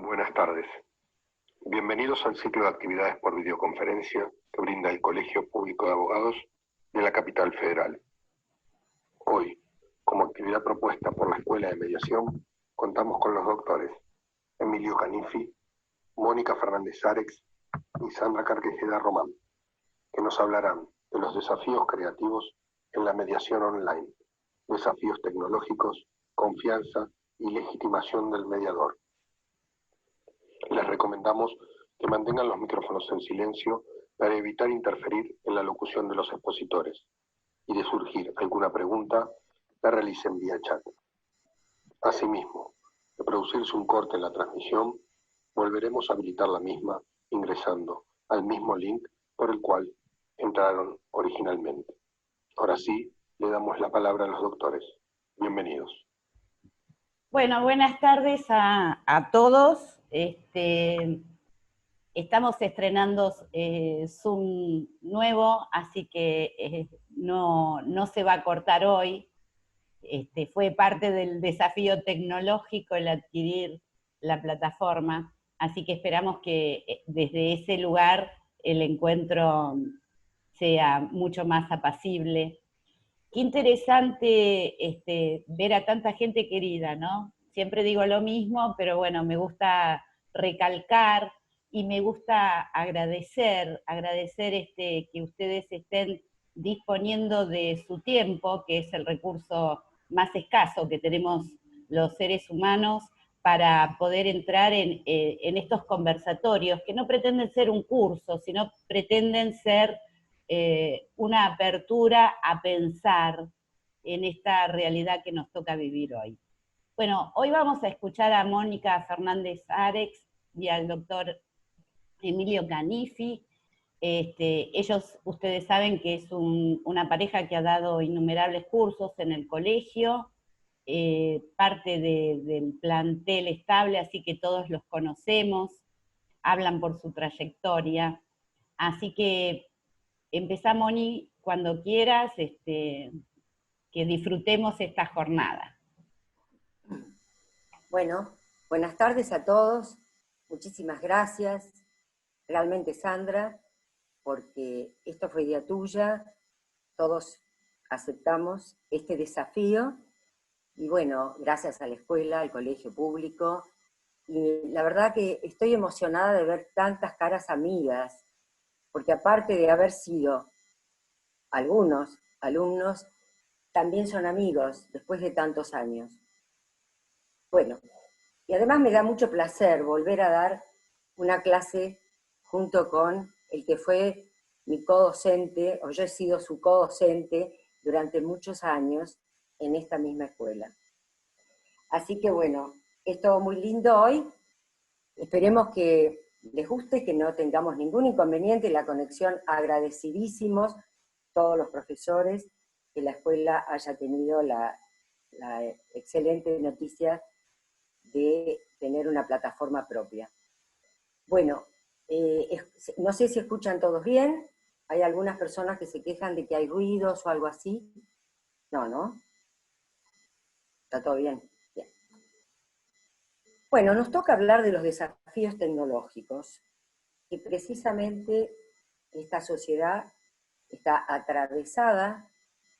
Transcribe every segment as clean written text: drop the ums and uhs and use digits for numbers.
Buenas tardes. Bienvenidos al ciclo de actividades por videoconferencia que brinda el Colegio Público de Abogados de la Capital Federal. Hoy, como actividad propuesta por la Escuela de Mediación, contamos con los doctores Emilio Canifi, Mónica Fernández Arex y Sandra Carquejeda Román, que nos hablarán de los desafíos creativos en la mediación online, desafíos tecnológicos, confianza y legitimación del mediador. Les recomendamos que mantengan los micrófonos en silencio para evitar interferir en la locución de los expositores y de surgir alguna pregunta, la realicen vía chat. Asimismo, de producirse un corte en la transmisión, volveremos a habilitar la misma ingresando al mismo link por el cual entraron originalmente. Ahora sí, le damos la palabra a los doctores. Bienvenidos. Bueno, buenas tardes a todos. Estamos estrenando Zoom nuevo, así que no se va a cortar hoy. Fue parte del desafío tecnológico el adquirir la plataforma, así que esperamos que desde ese lugar el encuentro sea mucho más apacible. Qué interesante ver a tanta gente querida, ¿no? Siempre digo lo mismo, pero bueno, me gusta recalcar y me gusta agradecer que ustedes estén disponiendo de su tiempo, que es el recurso más escaso que tenemos los seres humanos, para poder entrar en estos conversatorios, que no pretenden ser un curso, sino pretenden ser una apertura a pensar en esta realidad que nos toca vivir hoy. Bueno, hoy vamos a escuchar a Mónica Fernández Arex y al doctor Emilio Canifi. Ellos, ustedes saben que es una pareja que ha dado innumerables cursos en el colegio, parte del plantel estable, así que todos los conocemos, hablan por su trayectoria. Así que empezá, Moni, cuando quieras, que disfrutemos esta jornada. Bueno, buenas tardes a todos. Muchísimas gracias, realmente Sandra, porque esto fue idea tuya. Todos aceptamos este desafío. Y bueno, gracias a la escuela, al colegio público. Y la verdad que estoy emocionada de ver tantas caras amigas, porque aparte de haber sido algunos alumnos, también son amigos después de tantos años. Bueno, y además me da mucho placer volver a dar una clase junto con el que fue mi codocente, o yo he sido su codocente durante muchos años en esta misma escuela. Así que bueno, es todo muy lindo hoy. Esperemos que les guste, que no tengamos ningún inconveniente. La conexión, agradecidísimos todos los profesores, que la escuela haya tenido la excelente noticia de tener una plataforma propia. Bueno, no sé si escuchan todos bien. Hay algunas personas que se quejan de que hay ruidos o algo así. No, ¿no? ¿Está todo bien? Bien. Bueno, nos toca hablar de los desafíos tecnológicos, y precisamente esta sociedad está atravesada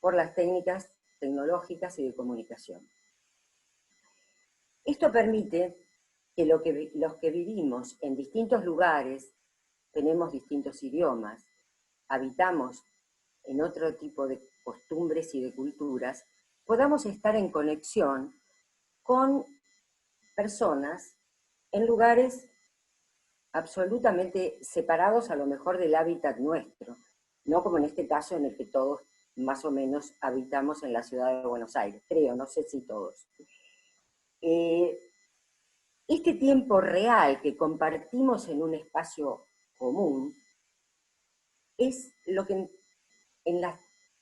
por las técnicas tecnológicas y de comunicación. Esto permite que los que vivimos en distintos lugares, tenemos distintos idiomas, habitamos en otro tipo de costumbres y de culturas, podamos estar en conexión con personas en lugares absolutamente separados a lo mejor del hábitat nuestro, no como en este caso en el que todos más o menos habitamos en la ciudad de Buenos Aires, creo, no sé si todos. Este tiempo real que compartimos en un espacio común es lo que en la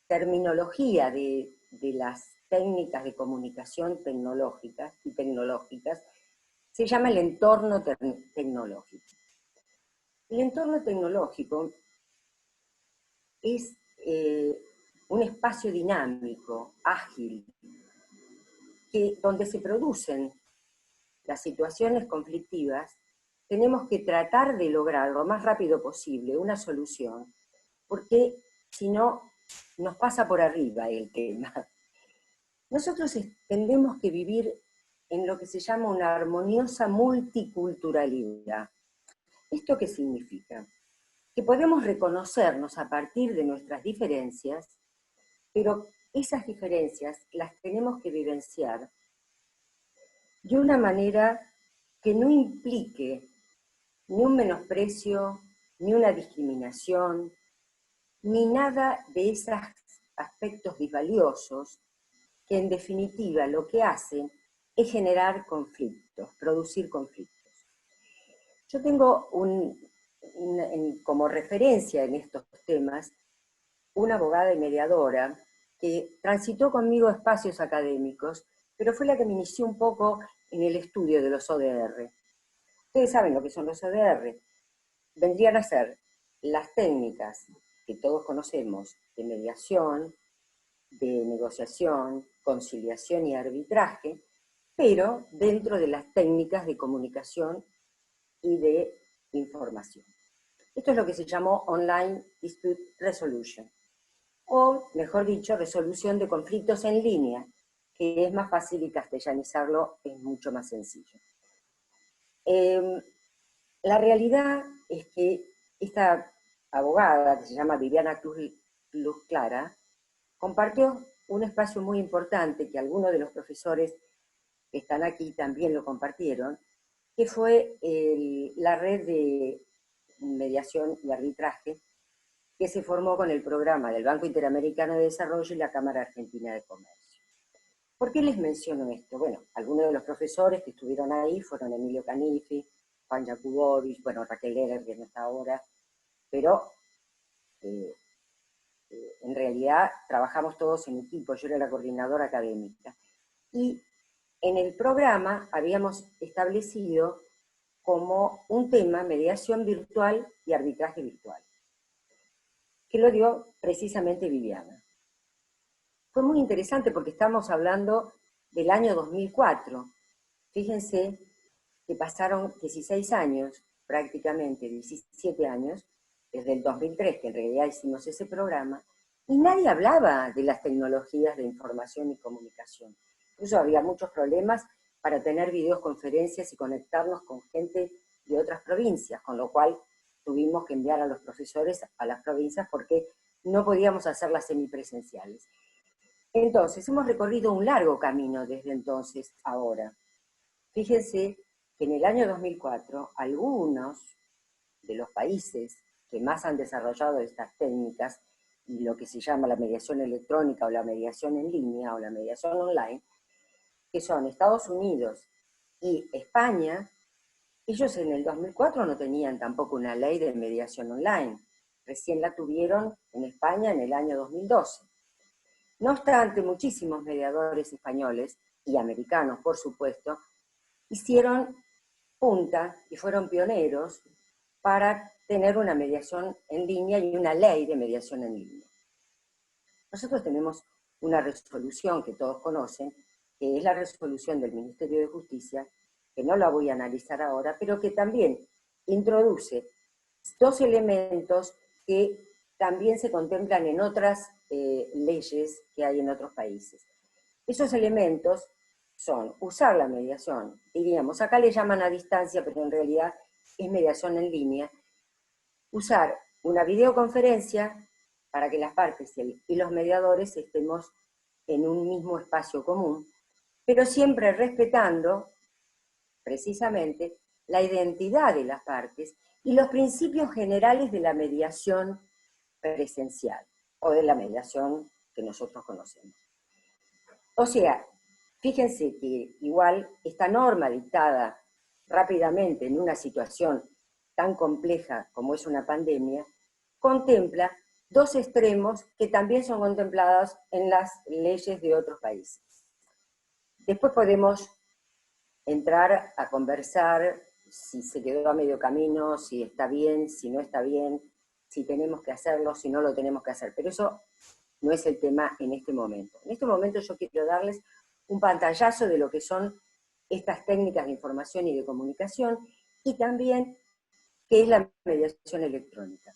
terminología de las técnicas de comunicación tecnológicas se llama el entorno tecnológico. El entorno tecnológico es un espacio dinámico, ágil, donde se producen las situaciones conflictivas, tenemos que tratar de lograr lo más rápido posible una solución, porque si no, nos pasa por arriba el tema. Nosotros tendemos que vivir en lo que se llama una armoniosa multiculturalidad. ¿Esto qué significa? Que podemos reconocernos a partir de nuestras diferencias, pero esas diferencias las tenemos que vivenciar de una manera que no implique ni un menosprecio, ni una discriminación, ni nada de esos aspectos disvaliosos que en definitiva lo que hacen es generar conflictos, producir conflictos. Yo tengo como referencia en estos temas una abogada y mediadora que transitó conmigo espacios académicos, pero fue la que me inició un poco en el estudio de los ODR. Ustedes saben lo que son los ODR. Vendrían a ser las técnicas que todos conocemos de mediación, de negociación, conciliación y arbitraje, pero dentro de las técnicas de comunicación y de información. Esto es lo que se llamó Online Dispute Resolution, o mejor dicho, resolución de conflictos en línea, que es más fácil y castellanizarlo es mucho más sencillo. La realidad es que esta abogada, que se llama Viviana Luz Clara, compartió un espacio muy importante que algunos de los profesores que están aquí también lo compartieron, que fue la red de mediación y arbitraje que se formó con el programa del Banco Interamericano de Desarrollo y la Cámara Argentina de Comercio. ¿Por qué les menciono esto? Bueno, algunos de los profesores que estuvieron ahí fueron Emilio Canifi, Juan Jakubowicz, bueno, Raquel Leger, que no está ahora, pero en realidad trabajamos todos en equipo, yo era la coordinadora académica. Y en el programa habíamos establecido como un tema mediación virtual y arbitraje virtual, que lo dio precisamente Viviana. Fue muy interesante porque estamos hablando del año 2004. Fíjense que pasaron 16 años, prácticamente 17 años, desde el 2003, que en realidad hicimos ese programa, y nadie hablaba de las tecnologías de información y comunicación. Incluso había muchos problemas para tener videoconferencias y conectarnos con gente de otras provincias, con lo cual tuvimos que enviar a los profesores a las provincias porque no podíamos hacerlas semipresenciales. Entonces, hemos recorrido un largo camino desde entonces a ahora. Fíjense que en el año 2004, algunos de los países que más han desarrollado estas técnicas, y lo que se llama la mediación electrónica o la mediación en línea o la mediación online, que son Estados Unidos y España, ellos en el 2004 no tenían tampoco una ley de mediación online. Recién la tuvieron en España en el año 2012. No obstante, muchísimos mediadores españoles y americanos, por supuesto, hicieron punta y fueron pioneros para tener una mediación en línea y una ley de mediación en línea. Nosotros tenemos una resolución que todos conocen, que es la resolución del Ministerio de Justicia, que no la voy a analizar ahora, pero que también introduce dos elementos que también se contemplan en otras leyes que hay en otros países. Esos elementos son usar la mediación, diríamos, acá le llaman a distancia, pero en realidad es mediación en línea, usar una videoconferencia para que las partes y los mediadores estemos en un mismo espacio común, pero siempre respetando precisamente la identidad de las partes y los principios generales de la mediación presencial o de la mediación que nosotros conocemos. O sea, fíjense que igual esta norma dictada rápidamente en una situación tan compleja como es una pandemia, contempla dos extremos que también son contemplados en las leyes de otros países. Después podemos entrar a conversar si se quedó a medio camino, si está bien, si no está bien, si tenemos que hacerlo, si no lo tenemos que hacer. Pero eso no es el tema en este momento. En este momento yo quiero darles un pantallazo de lo que son estas técnicas de información y de comunicación, y también qué es la mediación electrónica.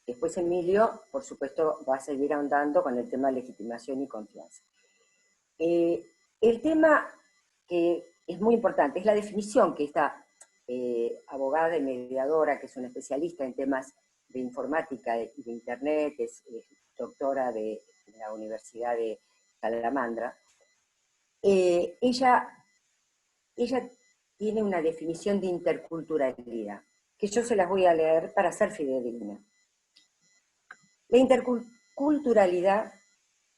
Después Emilio, por supuesto, va a seguir ahondando con el tema de legitimación y confianza. El tema que es muy importante es la definición que esta abogada y mediadora, que es una especialista en temas de informática y de Internet, es doctora de la Universidad de Salamandra, ella tiene una definición de interculturalidad, que yo se las voy a leer para ser fidedigna. La interculturalidad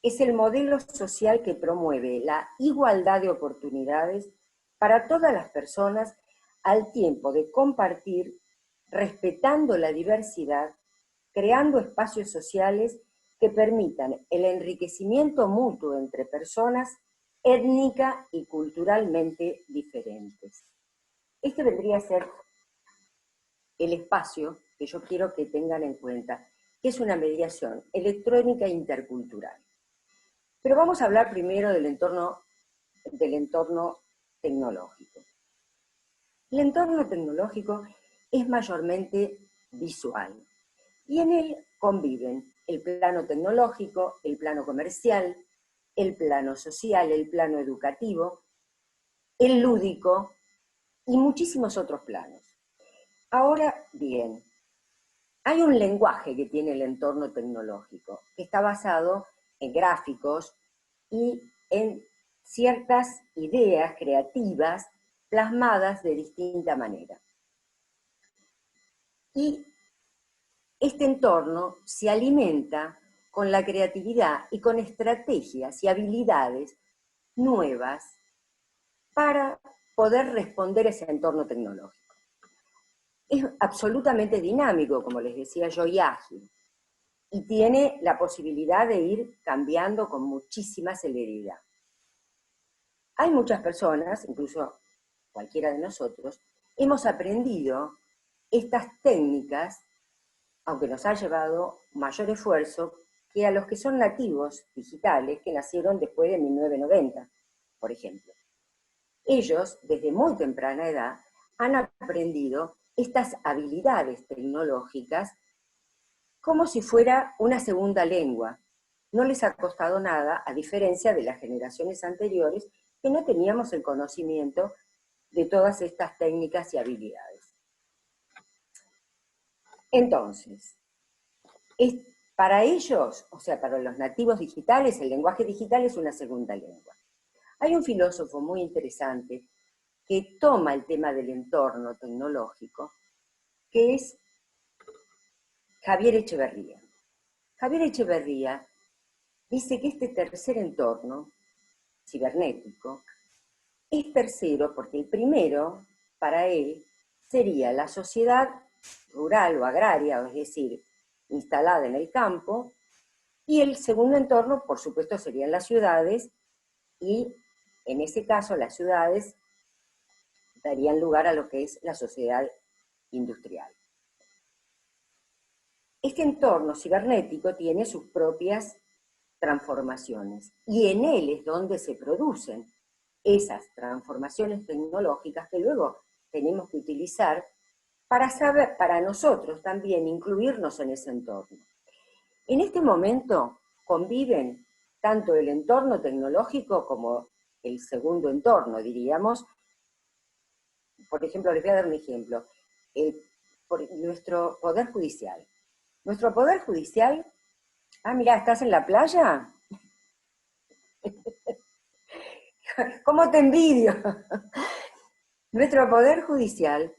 es el modelo social que promueve la igualdad de oportunidades para todas las personas al tiempo de compartir, respetando la diversidad, creando espacios sociales que permitan el enriquecimiento mutuo entre personas étnica y culturalmente diferentes. Este vendría a ser el espacio que yo quiero que tengan en cuenta, que es una mediación electrónica intercultural. Pero vamos a hablar primero del entorno tecnológico. El entorno tecnológico es mayormente visual, y en él conviven el plano tecnológico, el plano comercial, el plano social, el plano educativo, el lúdico y muchísimos otros planos. Ahora bien, hay un lenguaje que tiene el entorno tecnológico, que está basado en gráficos y en ciertas ideas creativas plasmadas de distinta manera. Y este entorno se alimenta con la creatividad y con estrategias y habilidades nuevas para poder responder a ese entorno tecnológico. Es absolutamente dinámico, como les decía yo, y ágil, y tiene la posibilidad de ir cambiando con muchísima celeridad. Hay muchas personas, incluso cualquiera de nosotros, hemos aprendido estas técnicas, aunque nos ha llevado mayor esfuerzo que a los que son nativos digitales, que nacieron después de 1990, por ejemplo. Ellos, desde muy temprana edad, han aprendido estas habilidades tecnológicas como si fuera una segunda lengua. No les ha costado nada, a diferencia de las generaciones anteriores, que no teníamos el conocimiento de todas estas técnicas y habilidades. Entonces, para ellos, o sea, para los nativos digitales, el lenguaje digital es una segunda lengua. Hay un filósofo muy interesante que toma el tema del entorno tecnológico, que es Javier Echeverría. Javier Echeverría dice que este tercer entorno cibernético es tercero porque el primero, para él, sería la sociedad rural o agraria, es decir, instalada en el campo, y el segundo entorno, por supuesto, serían las ciudades, y en ese caso las ciudades darían lugar a lo que es la sociedad industrial. Este entorno cibernético tiene sus propias transformaciones, y en él es donde se producen esas transformaciones tecnológicas que luego tenemos que utilizar para nosotros también incluirnos en ese entorno. En este momento conviven tanto el entorno tecnológico como el segundo entorno, diríamos. Por ejemplo, les voy a dar un ejemplo. Nuestro Poder Judicial. Nuestro Poder Judicial, mira, ¿estás en la playa? ¿Cómo te envidio? Nuestro Poder Judicial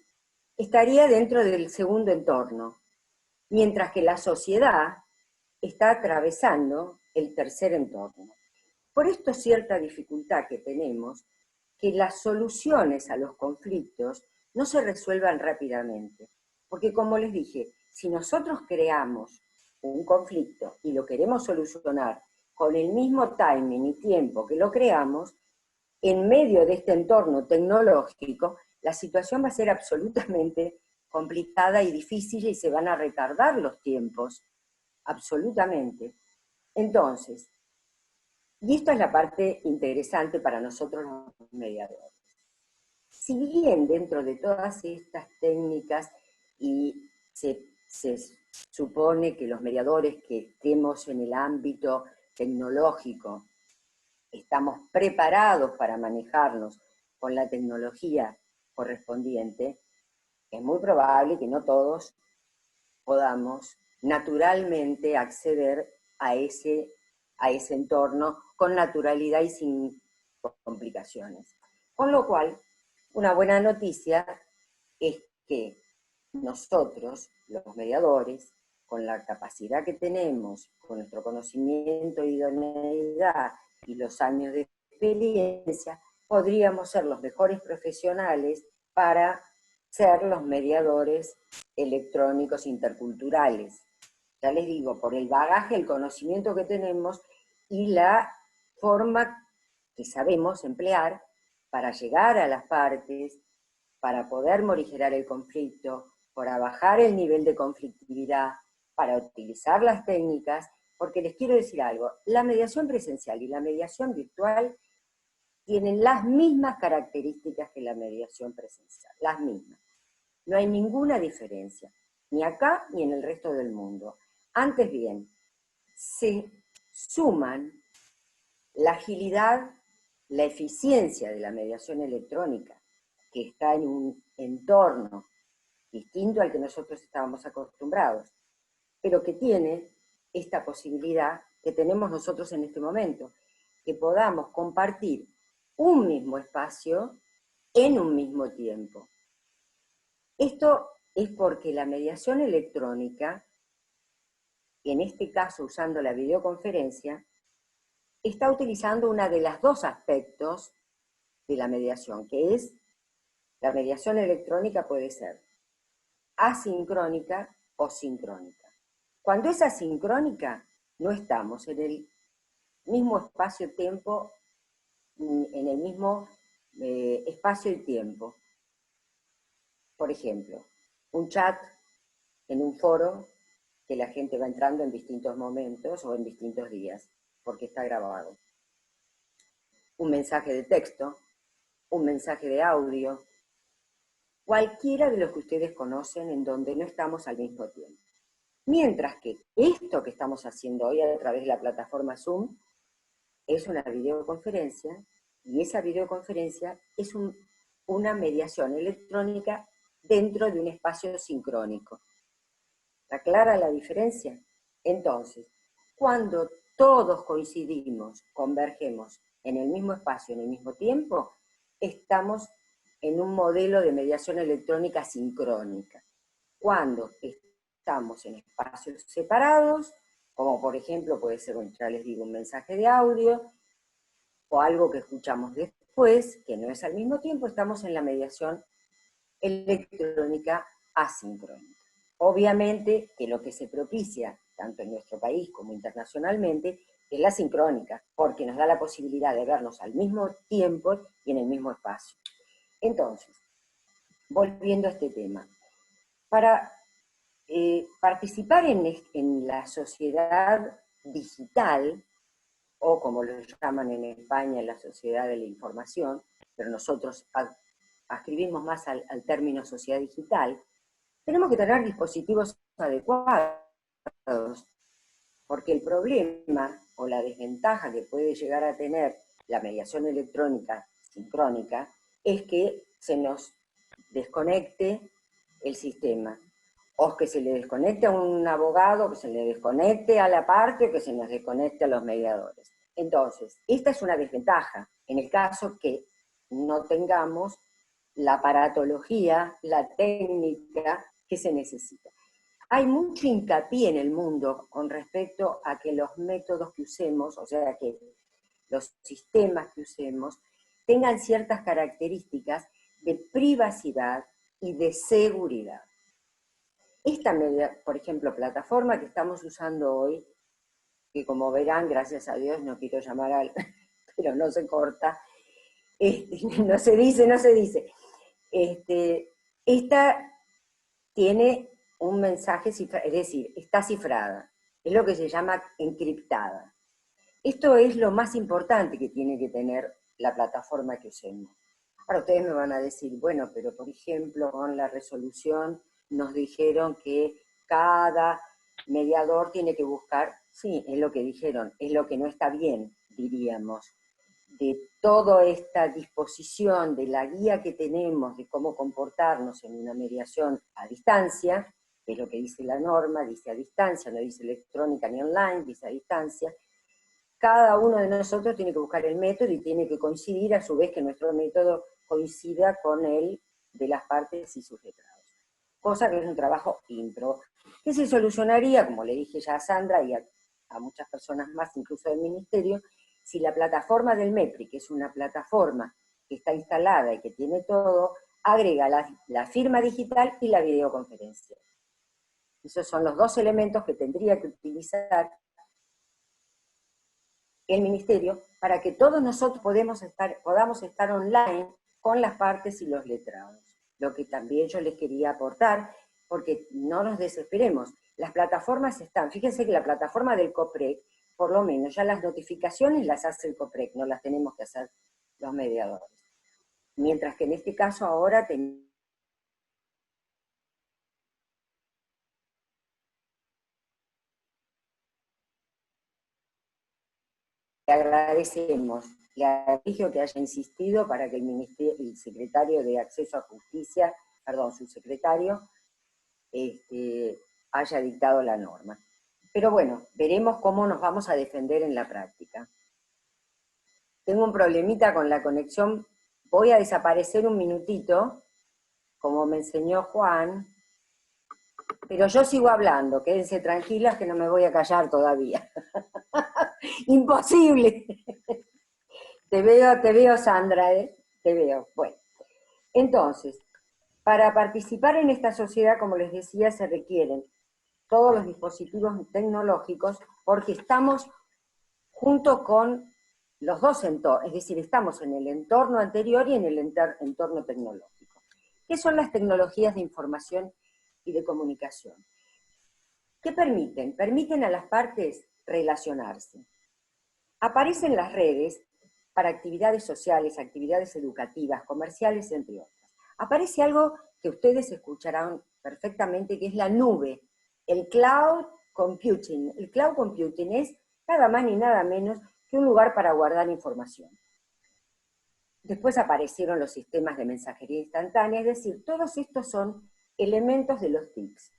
estaría dentro del segundo entorno, mientras que la sociedad está atravesando el tercer entorno. Por esto cierta dificultad que tenemos, que las soluciones a los conflictos no se resuelvan rápidamente. Porque como les dije, si nosotros creamos un conflicto y lo queremos solucionar con el mismo timing y tiempo que lo creamos, en medio de este entorno tecnológico, la situación va a ser absolutamente complicada y difícil y se van a retardar los tiempos, absolutamente. Entonces, Y esto es la parte interesante para nosotros los mediadores. Si bien dentro de todas estas técnicas y se supone que los mediadores que estemos en el ámbito tecnológico estamos preparados para manejarnos con la tecnología correspondiente, es muy probable que no todos podamos naturalmente acceder a ese entorno con naturalidad y sin complicaciones. Con lo cual, una buena noticia es que nosotros, los mediadores, con la capacidad que tenemos, con nuestro conocimiento y idoneidad y los años de experiencia, podríamos ser los mejores profesionales para ser los mediadores electrónicos interculturales. Ya les digo, por el bagaje, el conocimiento que tenemos y la forma que sabemos emplear para llegar a las partes, para poder morigerar el conflicto, para bajar el nivel de conflictividad, para utilizar las técnicas, porque les quiero decir algo, la mediación presencial y la mediación virtual tienen las mismas características que la mediación presencial, las mismas. No hay ninguna diferencia, ni acá ni en el resto del mundo. Antes bien, se suman la agilidad, la eficiencia de la mediación electrónica, que está en un entorno distinto al que nosotros estábamos acostumbrados, pero que tiene esta posibilidad que tenemos nosotros en este momento, que podamos compartir un mismo espacio en un mismo tiempo. Esto es porque la mediación electrónica, en este caso usando la videoconferencia, está utilizando uno de los dos aspectos de la mediación, que es la mediación electrónica puede ser asincrónica o sincrónica. Cuando es asincrónica, no estamos en el mismo espacio-tiempo, en el mismo espacio y tiempo. Por ejemplo, un chat en un foro que la gente va entrando en distintos momentos o en distintos días, porque está grabado. Un mensaje de texto, un mensaje de audio, cualquiera de los que ustedes conocen en donde no estamos al mismo tiempo. Mientras que esto que estamos haciendo hoy a través de la plataforma Zoom es una videoconferencia, y esa videoconferencia es una mediación electrónica dentro de un espacio sincrónico. ¿Está clara la diferencia? Entonces, cuando todos coincidimos, convergemos en el mismo espacio, en el mismo tiempo, estamos en un modelo de mediación electrónica sincrónica. Cuando estamos en espacios separados, como por ejemplo puede ser, ya les digo, un mensaje de audio, o algo que escuchamos después, que no es al mismo tiempo, estamos en la mediación electrónica asincrónica. Obviamente que lo que se propicia, tanto en nuestro país como internacionalmente, es la sincrónica, porque nos da la posibilidad de vernos al mismo tiempo y en el mismo espacio. Entonces, volviendo a este tema, para participar en la sociedad digital, o como lo llaman en España, la sociedad de la información, pero nosotros ascribimos más al término sociedad digital, tenemos que tener dispositivos adecuados, porque el problema o la desventaja que puede llegar a tener la mediación electrónica sincrónica es que se nos desconecte el sistema, o que se le desconecte a un abogado, que se le desconecte a la parte, o que se nos desconecte a los mediadores. Entonces, esta es una desventaja, en el caso que no tengamos la aparatología, la técnica que se necesita. Hay mucho hincapié en el mundo con respecto a que los métodos que usemos, o sea, que los sistemas que usemos, tengan ciertas características de privacidad y de seguridad. Esta, por ejemplo, plataforma que estamos usando hoy, que como verán, gracias a Dios, no quiero llamar al, pero no se corta, no se dice. Esta tiene un mensaje cifrado, es decir, está cifrada, es lo que se llama encriptada. Esto es lo más importante que tiene que tener la plataforma que usemos. Ahora ustedes me van a decir, bueno, pero por ejemplo con la resolución nos dijeron que cada mediador tiene que buscar, sí, es lo que dijeron, es lo que no está bien, diríamos, de toda esta disposición, de la guía que tenemos de cómo comportarnos en una mediación a distancia, que es lo que dice la norma, dice a distancia, no dice electrónica ni online, dice a distancia. Cada uno de nosotros tiene que buscar el método y tiene que coincidir a su vez que nuestro método coincida con el de las partes y sus letrados. Cosa que es un trabajo impro, que se solucionaría, como le dije ya a Sandra y a muchas personas más, incluso del Ministerio, si la plataforma del MEPRI, que es una plataforma que está instalada y que tiene todo, agrega la firma digital y la videoconferencia. Esos son los dos elementos que tendría que utilizar el Ministerio para que todos nosotros podamos estar online con las partes y los letrados. Lo que también yo les quería aportar, porque no nos desesperemos, las plataformas están, fíjense que la plataforma del COPREC, por lo menos ya las notificaciones las hace el COPREC, no las tenemos que hacer los mediadores. Mientras que en este caso ahora tenemos le agradecemos, le agradezco que haya insistido para que el secretario de Acceso a Justicia, perdón, su secretario, haya dictado la norma. Pero bueno, veremos cómo nos vamos a defender en la práctica. Tengo un problemita con la conexión, voy a desaparecer un minutito, como me enseñó Juan, pero yo sigo hablando, quédense tranquilas que no me voy a callar todavía. Imposible. Te veo Sandra, te veo. Bueno, entonces, para participar en esta sociedad, como les decía, se requieren todos los dispositivos tecnológicos porque estamos junto con los dos entornos, es decir, estamos en el entorno anterior y en el entorno tecnológico. ¿Qué son las tecnologías de información y de comunicación? ¿Qué permiten? Permiten a las partes relacionarse. Aparecen las redes para actividades sociales, actividades educativas, comerciales, entre otras. Aparece algo que ustedes escucharán perfectamente, que es la nube, el cloud computing. El cloud computing es nada más ni nada menos que un lugar para guardar información. Después aparecieron los sistemas de mensajería instantánea, es decir, todos estos son elementos de los TICs.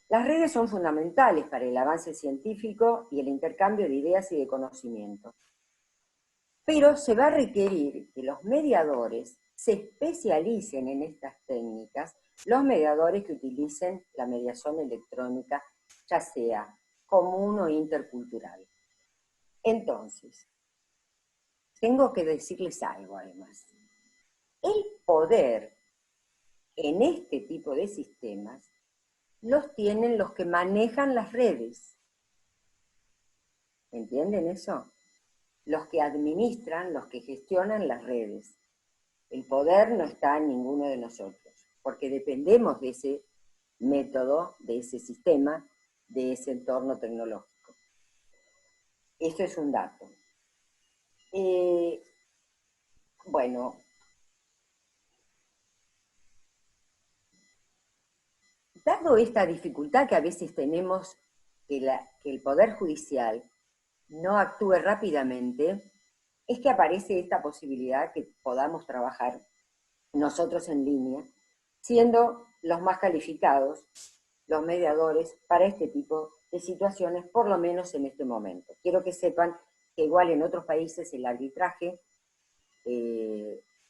Las redes son fundamentales para el avance científico y el intercambio de ideas y de conocimiento. Pero se va a requerir que los mediadores se especialicen en estas técnicas, los mediadores que utilicen la mediación electrónica, ya sea común o intercultural. Entonces, tengo que decirles algo además. El poder en este tipo de sistemas los tienen los que manejan las redes. ¿Entienden eso? Los que administran, los que gestionan las redes. El poder no está en ninguno de nosotros, porque dependemos de ese método, de ese sistema, de ese entorno tecnológico. Eso es un dato. Bueno, dado esta dificultad que a veces tenemos que el Poder Judicial no actúe rápidamente, es que aparece esta posibilidad que podamos trabajar nosotros en línea, siendo los más calificados, los mediadores, para este tipo de situaciones, por lo menos en este momento. Quiero que sepan que igual en otros países el arbitraje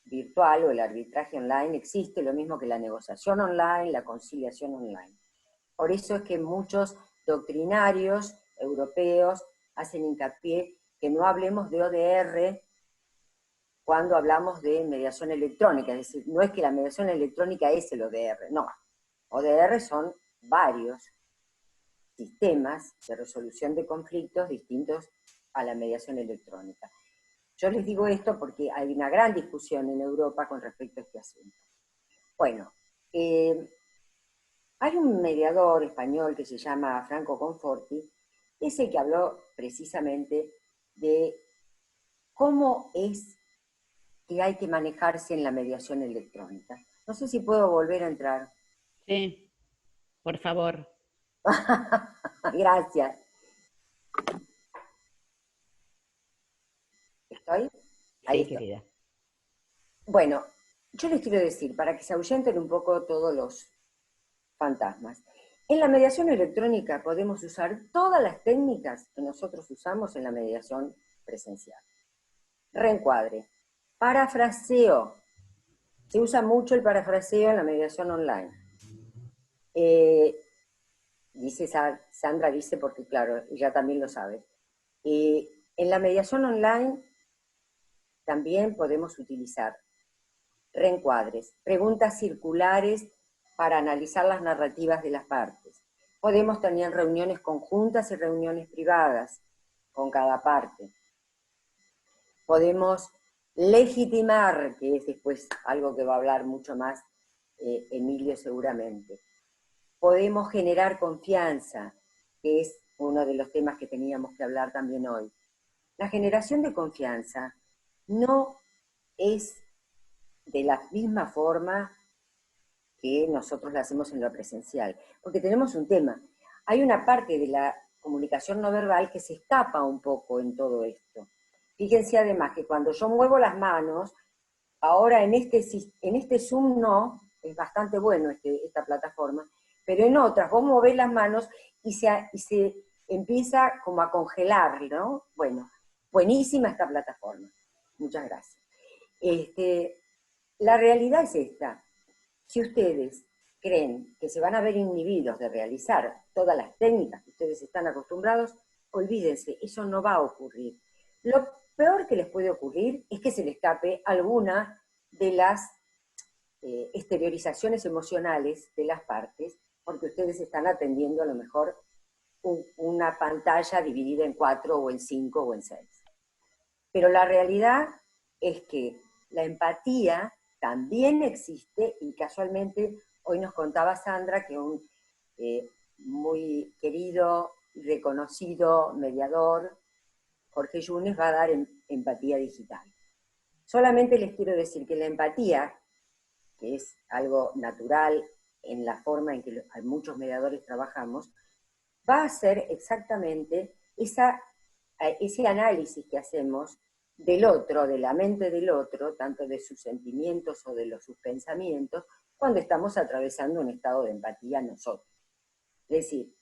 virtual o el arbitraje online existe, lo mismo que la negociación online, la conciliación online. Por eso es que muchos doctrinarios europeos hacen hincapié que no hablemos de ODR cuando hablamos de mediación electrónica, es decir, no es que la mediación electrónica es el ODR, no. ODR son varios sistemas de resolución de conflictos distintos a la mediación electrónica. Yo les digo esto porque hay una gran discusión en Europa con respecto a este asunto. Bueno, hay un mediador español que se llama Franco Conforti, ese que habló precisamente de cómo es que hay que manejarse en la mediación electrónica. No sé si puedo volver a entrar. Sí, por favor. Gracias. ¿Estoy? Ahí Sí, estoy. querida. Bueno, yo les quiero decir, para que se ahuyenten un poco todos los fantasmas, en la mediación electrónica podemos usar todas las técnicas que nosotros usamos en la mediación presencial. Reencuadre, parafraseo. Se usa mucho el parafraseo en la mediación online. Dice Sandra, dice porque claro, ella también lo sabe. En la mediación online también podemos utilizar reencuadres, preguntas circulares para analizar las narrativas de las partes. Podemos tener reuniones conjuntas y reuniones privadas con cada parte. Podemos legitimar, que es después algo que va a hablar mucho más Emilio seguramente. Podemos generar confianza, que es uno de los temas que teníamos que hablar también hoy. La generación de confianza no es de la misma forma que nosotros la hacemos en lo presencial, porque tenemos un tema. Hay una parte de la comunicación no verbal que se escapa un poco en todo esto. Fíjense además que cuando yo muevo las manos, ahora en este Zoom no, es bastante bueno esta plataforma, pero en otras vos movés las manos y se empieza como a congelar, ¿no? Bueno, buenísima esta plataforma. Muchas gracias. La realidad es esta. Si ustedes creen que se van a ver inhibidos de realizar todas las técnicas que ustedes están acostumbrados, olvídense, eso no va a ocurrir. Lo peor que les puede ocurrir es que se les escape alguna de las exteriorizaciones emocionales de las partes, porque ustedes están atendiendo a lo mejor una pantalla dividida en 4 o en 5 o en 6. Pero la realidad es que la empatía también existe y casualmente hoy nos contaba Sandra que un muy querido y reconocido mediador, Jorge Yunes, va a dar empatía digital. Solamente les quiero decir que la empatía, que es algo natural en la forma en que muchos mediadores trabajamos, va a ser exactamente ese análisis que hacemos del otro, de la mente del otro, tanto de sus sentimientos o de sus pensamientos, cuando estamos atravesando un estado de empatía nosotros. Es decir,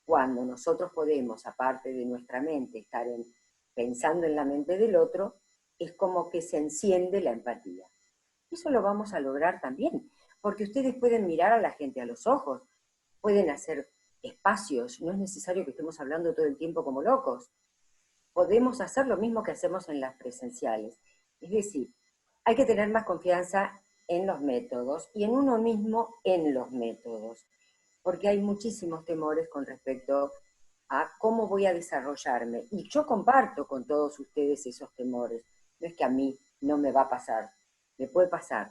cuando nosotros podemos, aparte de nuestra mente, estar pensando en la mente del otro, es como que se enciende la empatía. Eso lo vamos a lograr también, porque ustedes pueden mirar a la gente a los ojos, pueden hacer espacios, no es necesario que estemos hablando todo el tiempo como locos. Podemos hacer lo mismo que hacemos en las presenciales. Es decir, hay que tener más confianza en los métodos y en uno mismo en los métodos, porque hay muchísimos temores con respecto a cómo voy a desarrollarme. Y yo comparto con todos ustedes esos temores. No es que a mí no me va a pasar, me puede pasar.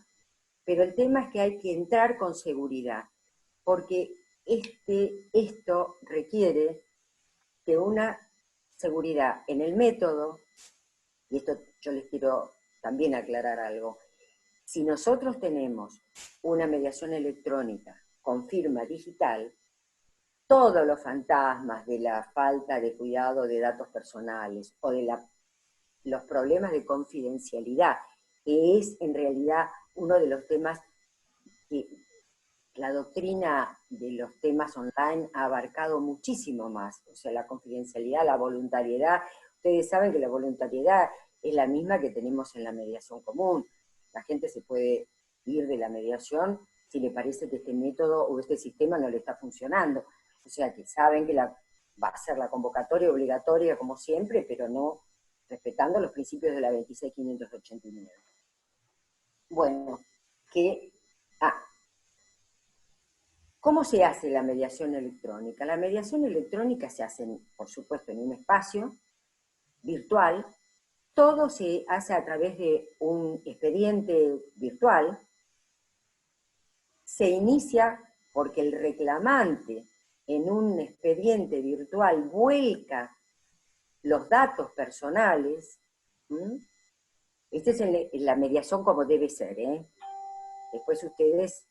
Pero el tema es que hay que entrar con seguridad, porque esto requiere de una seguridad en el método, y esto yo les quiero también aclarar algo. Si nosotros tenemos una mediación electrónica con firma digital, todos los fantasmas de la falta de cuidado de datos personales o de los problemas de confidencialidad, que es en realidad uno de los temas que la doctrina de los temas online ha abarcado muchísimo más, o sea, la confidencialidad, la voluntariedad. Ustedes saben que la voluntariedad es la misma que tenemos en la mediación común. La gente se puede ir de la mediación si le parece que este método o este sistema no le está funcionando. O sea, que saben que va a ser la convocatoria obligatoria como siempre, pero no respetando los principios de la 26589. Bueno, ¿cómo se hace la mediación electrónica? La mediación electrónica se hace, por supuesto, en un espacio virtual. Todo se hace a través de un expediente virtual. Se inicia porque el reclamante en un expediente virtual vuelca los datos personales, esta es la mediación como debe ser, ¿eh? Después ustedes,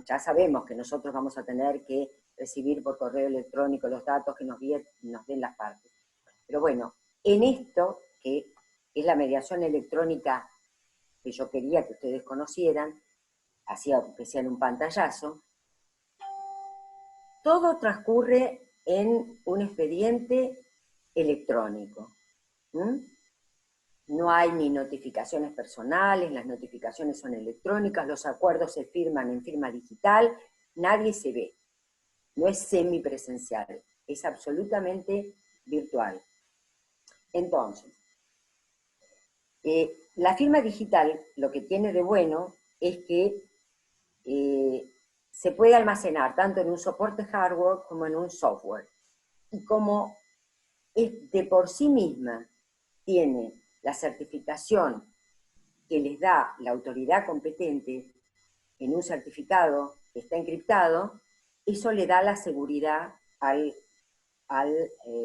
ya sabemos que nosotros vamos a tener que recibir por correo electrónico los datos que nos den las partes. Pero bueno, en esto, que es la mediación electrónica que yo quería que ustedes conocieran, así aunque sea en un pantallazo, todo transcurre en un expediente electrónico. No hay ni notificaciones personales, las notificaciones son electrónicas, los acuerdos se firman en firma digital, nadie se ve. No es semipresencial, es absolutamente virtual. Entonces, la firma digital lo que tiene de bueno es que se puede almacenar tanto en un soporte hardware como en un software. Y como de por sí misma tiene la certificación que les da la autoridad competente en un certificado que está encriptado, eso le da la seguridad a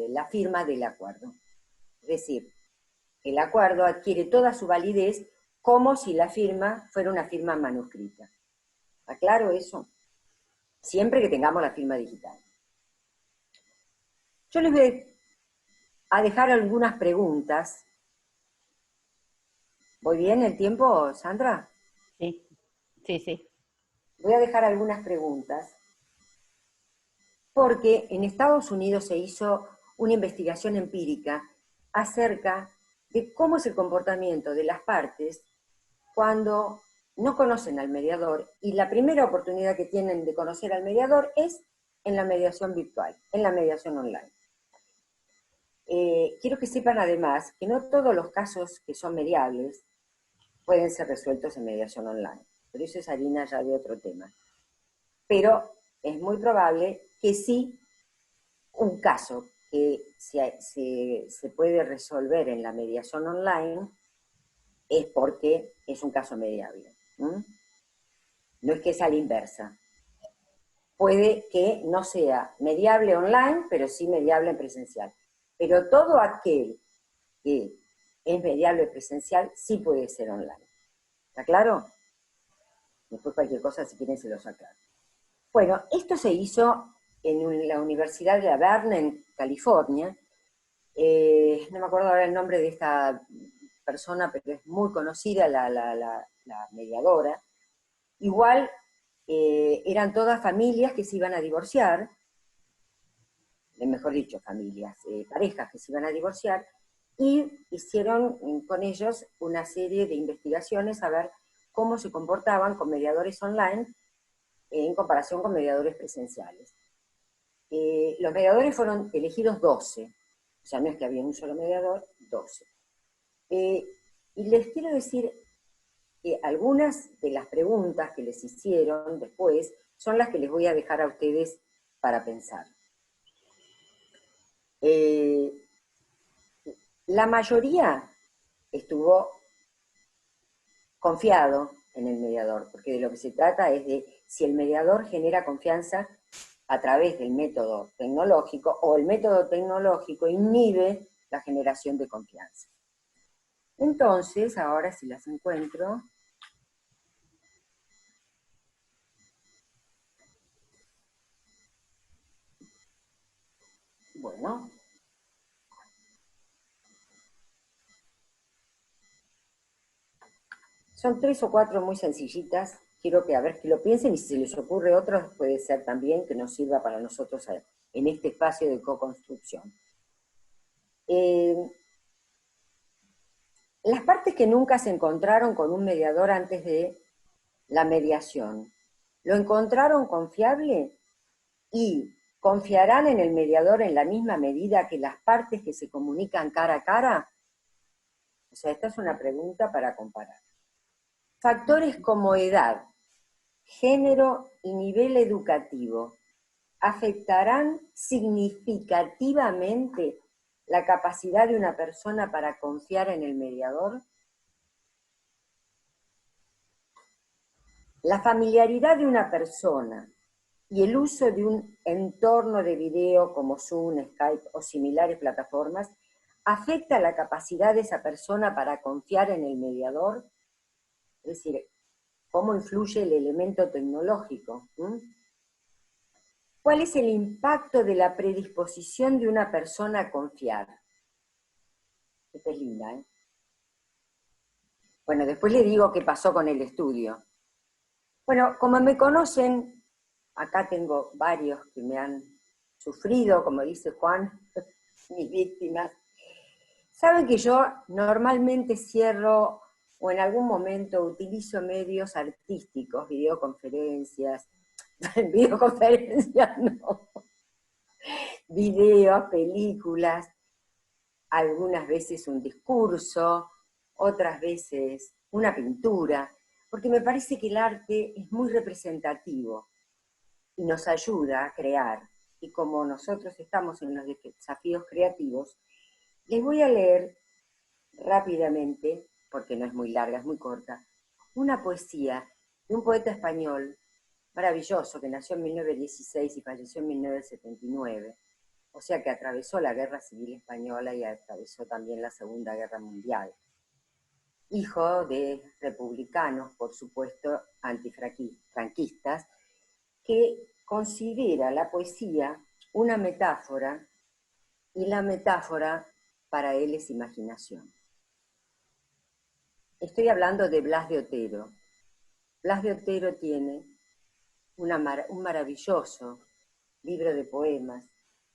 la firma del acuerdo. Es decir, el acuerdo adquiere toda su validez como si la firma fuera una firma manuscrita. ¿Está claro eso? Siempre que tengamos la firma digital. Yo les voy a dejar algunas preguntas. ¿Voy bien el tiempo, Sandra? Sí, sí, sí. Voy a dejar algunas preguntas, porque en Estados Unidos se hizo una investigación empírica acerca de cómo es el comportamiento de las partes cuando no conocen al mediador, y la primera oportunidad que tienen de conocer al mediador es en la mediación virtual, en la mediación online. Quiero que sepan además que no todos los casos que son mediables pueden ser resueltos en mediación online, pero eso es harina ya de otro tema. Pero es muy probable que sí un caso que se puede resolver en la mediación online es porque es un caso mediable. No es que es a la inversa. Puede que no sea mediable online, pero sí mediable en presencial. Pero todo aquel que es mediable presencial sí puede ser online. ¿Está claro? Después cualquier cosa, si quieren, se los aclaro. Bueno, esto se hizo en la Universidad de La Verne, en California. No me acuerdo ahora el nombre de esta persona, pero es muy conocida, la mediadora. Igual eran todas familias que se iban a divorciar, mejor dicho, familias, parejas que se iban a divorciar, y hicieron con ellos una serie de investigaciones a ver cómo se comportaban con mediadores online en comparación con mediadores presenciales. Los mediadores fueron elegidos 12, o sea, no es que había un solo mediador, 12. Y les quiero decir que algunas de las preguntas que les hicieron después son las que les voy a dejar a ustedes para pensar. La mayoría estuvo confiado en el mediador, porque de lo que se trata es de si el mediador genera confianza a través del método tecnológico o el método tecnológico inhibe la generación de confianza. Entonces, ahora si las encuentro, bueno, son 3 o 4 muy sencillitas. Quiero que a ver que lo piensen y si se les ocurre otro puede ser también que nos sirva para nosotros en este espacio de co-construcción. Las partes que nunca se encontraron con un mediador antes de la mediación, ¿lo encontraron confiable? ¿Y confiarán en el mediador en la misma medida que las partes que se comunican cara a cara? O sea, esta es una pregunta para comparar. Factores como edad, género y nivel educativo afectarán significativamente la capacidad de una persona para confiar en el mediador. La familiaridad de una persona y el uso de un entorno de video como Zoom, Skype o similares plataformas afecta la capacidad de esa persona para confiar en el mediador, es decir, cómo influye el elemento tecnológico. ¿Cuál es el impacto de la predisposición de una persona a confiar? Esta es linda, ¿eh? Bueno, después le digo qué pasó con el estudio. Bueno, como me conocen, acá tengo varios que me han sufrido, como dice Juan, mis víctimas. Saben que yo normalmente cierro o en algún momento utilizo medios artísticos, videoconferencias no, videos, películas, algunas veces un discurso, otras veces una pintura, porque me parece que el arte es muy representativo y nos ayuda a crear. Y como nosotros estamos en los desafíos creativos, les voy a leer rápidamente, porque no es muy larga, es muy corta, una poesía de un poeta español maravilloso que nació en 1916 y falleció en 1979, o sea que atravesó la Guerra Civil Española y atravesó también la Segunda Guerra Mundial. Hijo de republicanos, por supuesto, antifranquistas, que considera la poesía una metáfora, y la metáfora para él es imaginación. Estoy hablando de Blas de Otero. Blas de Otero tiene un maravilloso libro de poemas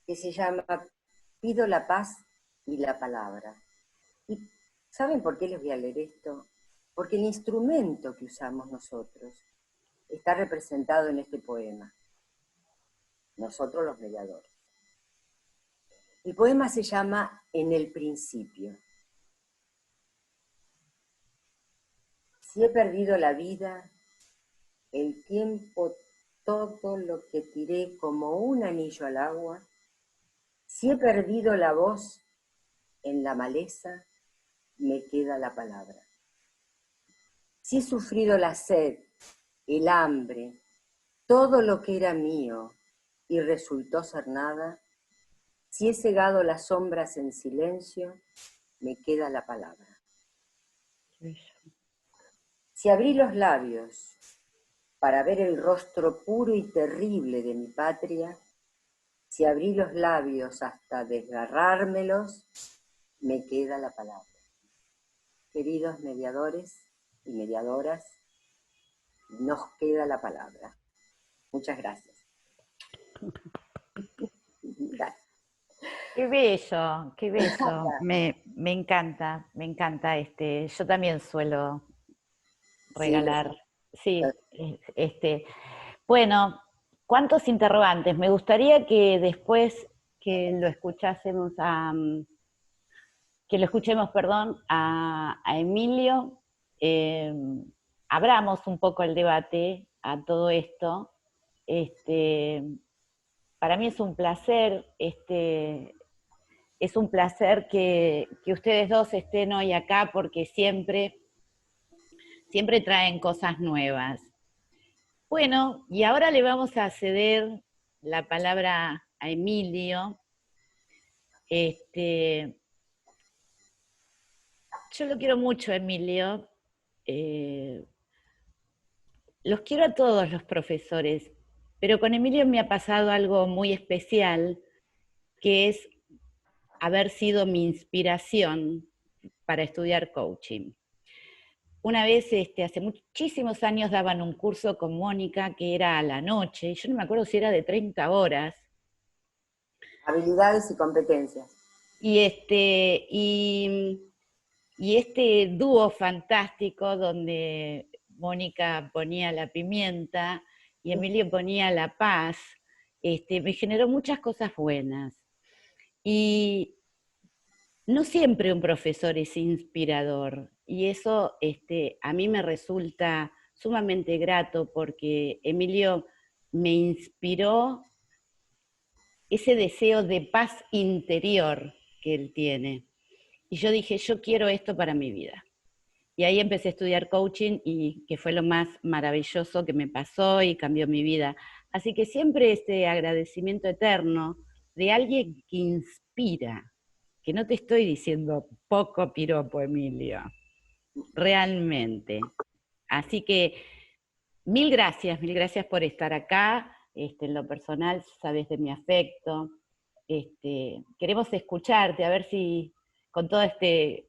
que se llama Pido la paz y la palabra. ¿Y saben por qué les voy a leer esto? Porque el instrumento que usamos nosotros está representado en este poema. Nosotros los mediadores. El poema se llama En el principio. Si he perdido la vida, el tiempo, todo lo que tiré como un anillo al agua, si he perdido la voz, en la maleza me queda la palabra. Si he sufrido la sed, el hambre, todo lo que era mío y resultó ser nada, si he cegado las sombras en silencio, me queda la palabra. Si abrí los labios para ver el rostro puro y terrible de mi patria, si abrí los labios hasta desgarrármelos, me queda la palabra. Queridos mediadores y mediadoras, nos queda la palabra. Muchas gracias. Qué bello, qué bello. Me encanta, me encanta. Yo también suelo regalar. Sí, bueno, ¿cuántos interrogantes? Me gustaría que después que lo escuchásemos a Emilio, abramos un poco el debate a todo esto. Para mí es un placer, es un placer que ustedes dos estén hoy acá porque siempre traen cosas nuevas. Bueno, y ahora le vamos a ceder la palabra a Emilio. Yo lo quiero mucho, Emilio. Los quiero a todos los profesores, pero con Emilio me ha pasado algo muy especial, que es haber sido mi inspiración para estudiar coaching. Una vez, hace muchísimos años, daban un curso con Mónica que era a la noche, yo no me acuerdo si era de 30 horas. Habilidades y competencias. Y este dúo fantástico donde Mónica ponía la pimienta y Emilio ponía la paz, me generó muchas cosas buenas. Y no siempre un profesor es inspirador, y eso a mí me resulta sumamente grato porque Emilio me inspiró ese deseo de paz interior que él tiene. Y yo dije, yo quiero esto para mi vida. Y ahí empecé a estudiar coaching y que fue lo más maravilloso que me pasó y cambió mi vida. Así que siempre este agradecimiento eterno de alguien que inspira, que no te estoy diciendo poco piropo, Emilio, realmente. Así que mil gracias por estar acá. En lo personal, sabes de mi afecto. Queremos escucharte, a ver si con toda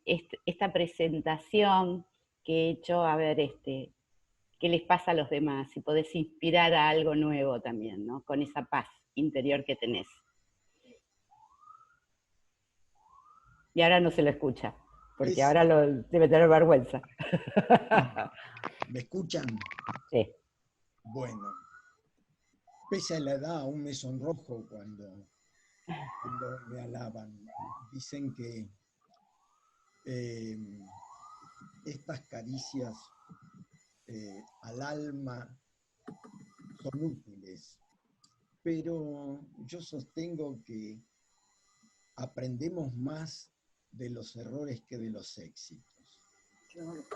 esta presentación que he hecho, a ver qué les pasa a los demás, si podés inspirar a algo nuevo también, ¿no? Con esa paz interior que tenés. Y ahora no se lo escucha, porque ahora debe tener vergüenza. ¿Me escuchan? Sí. Bueno, pese a la edad, aún me sonrojo cuando me alaban. Dicen que estas caricias al alma son útiles, pero yo sostengo que aprendemos más de los errores que de los éxitos.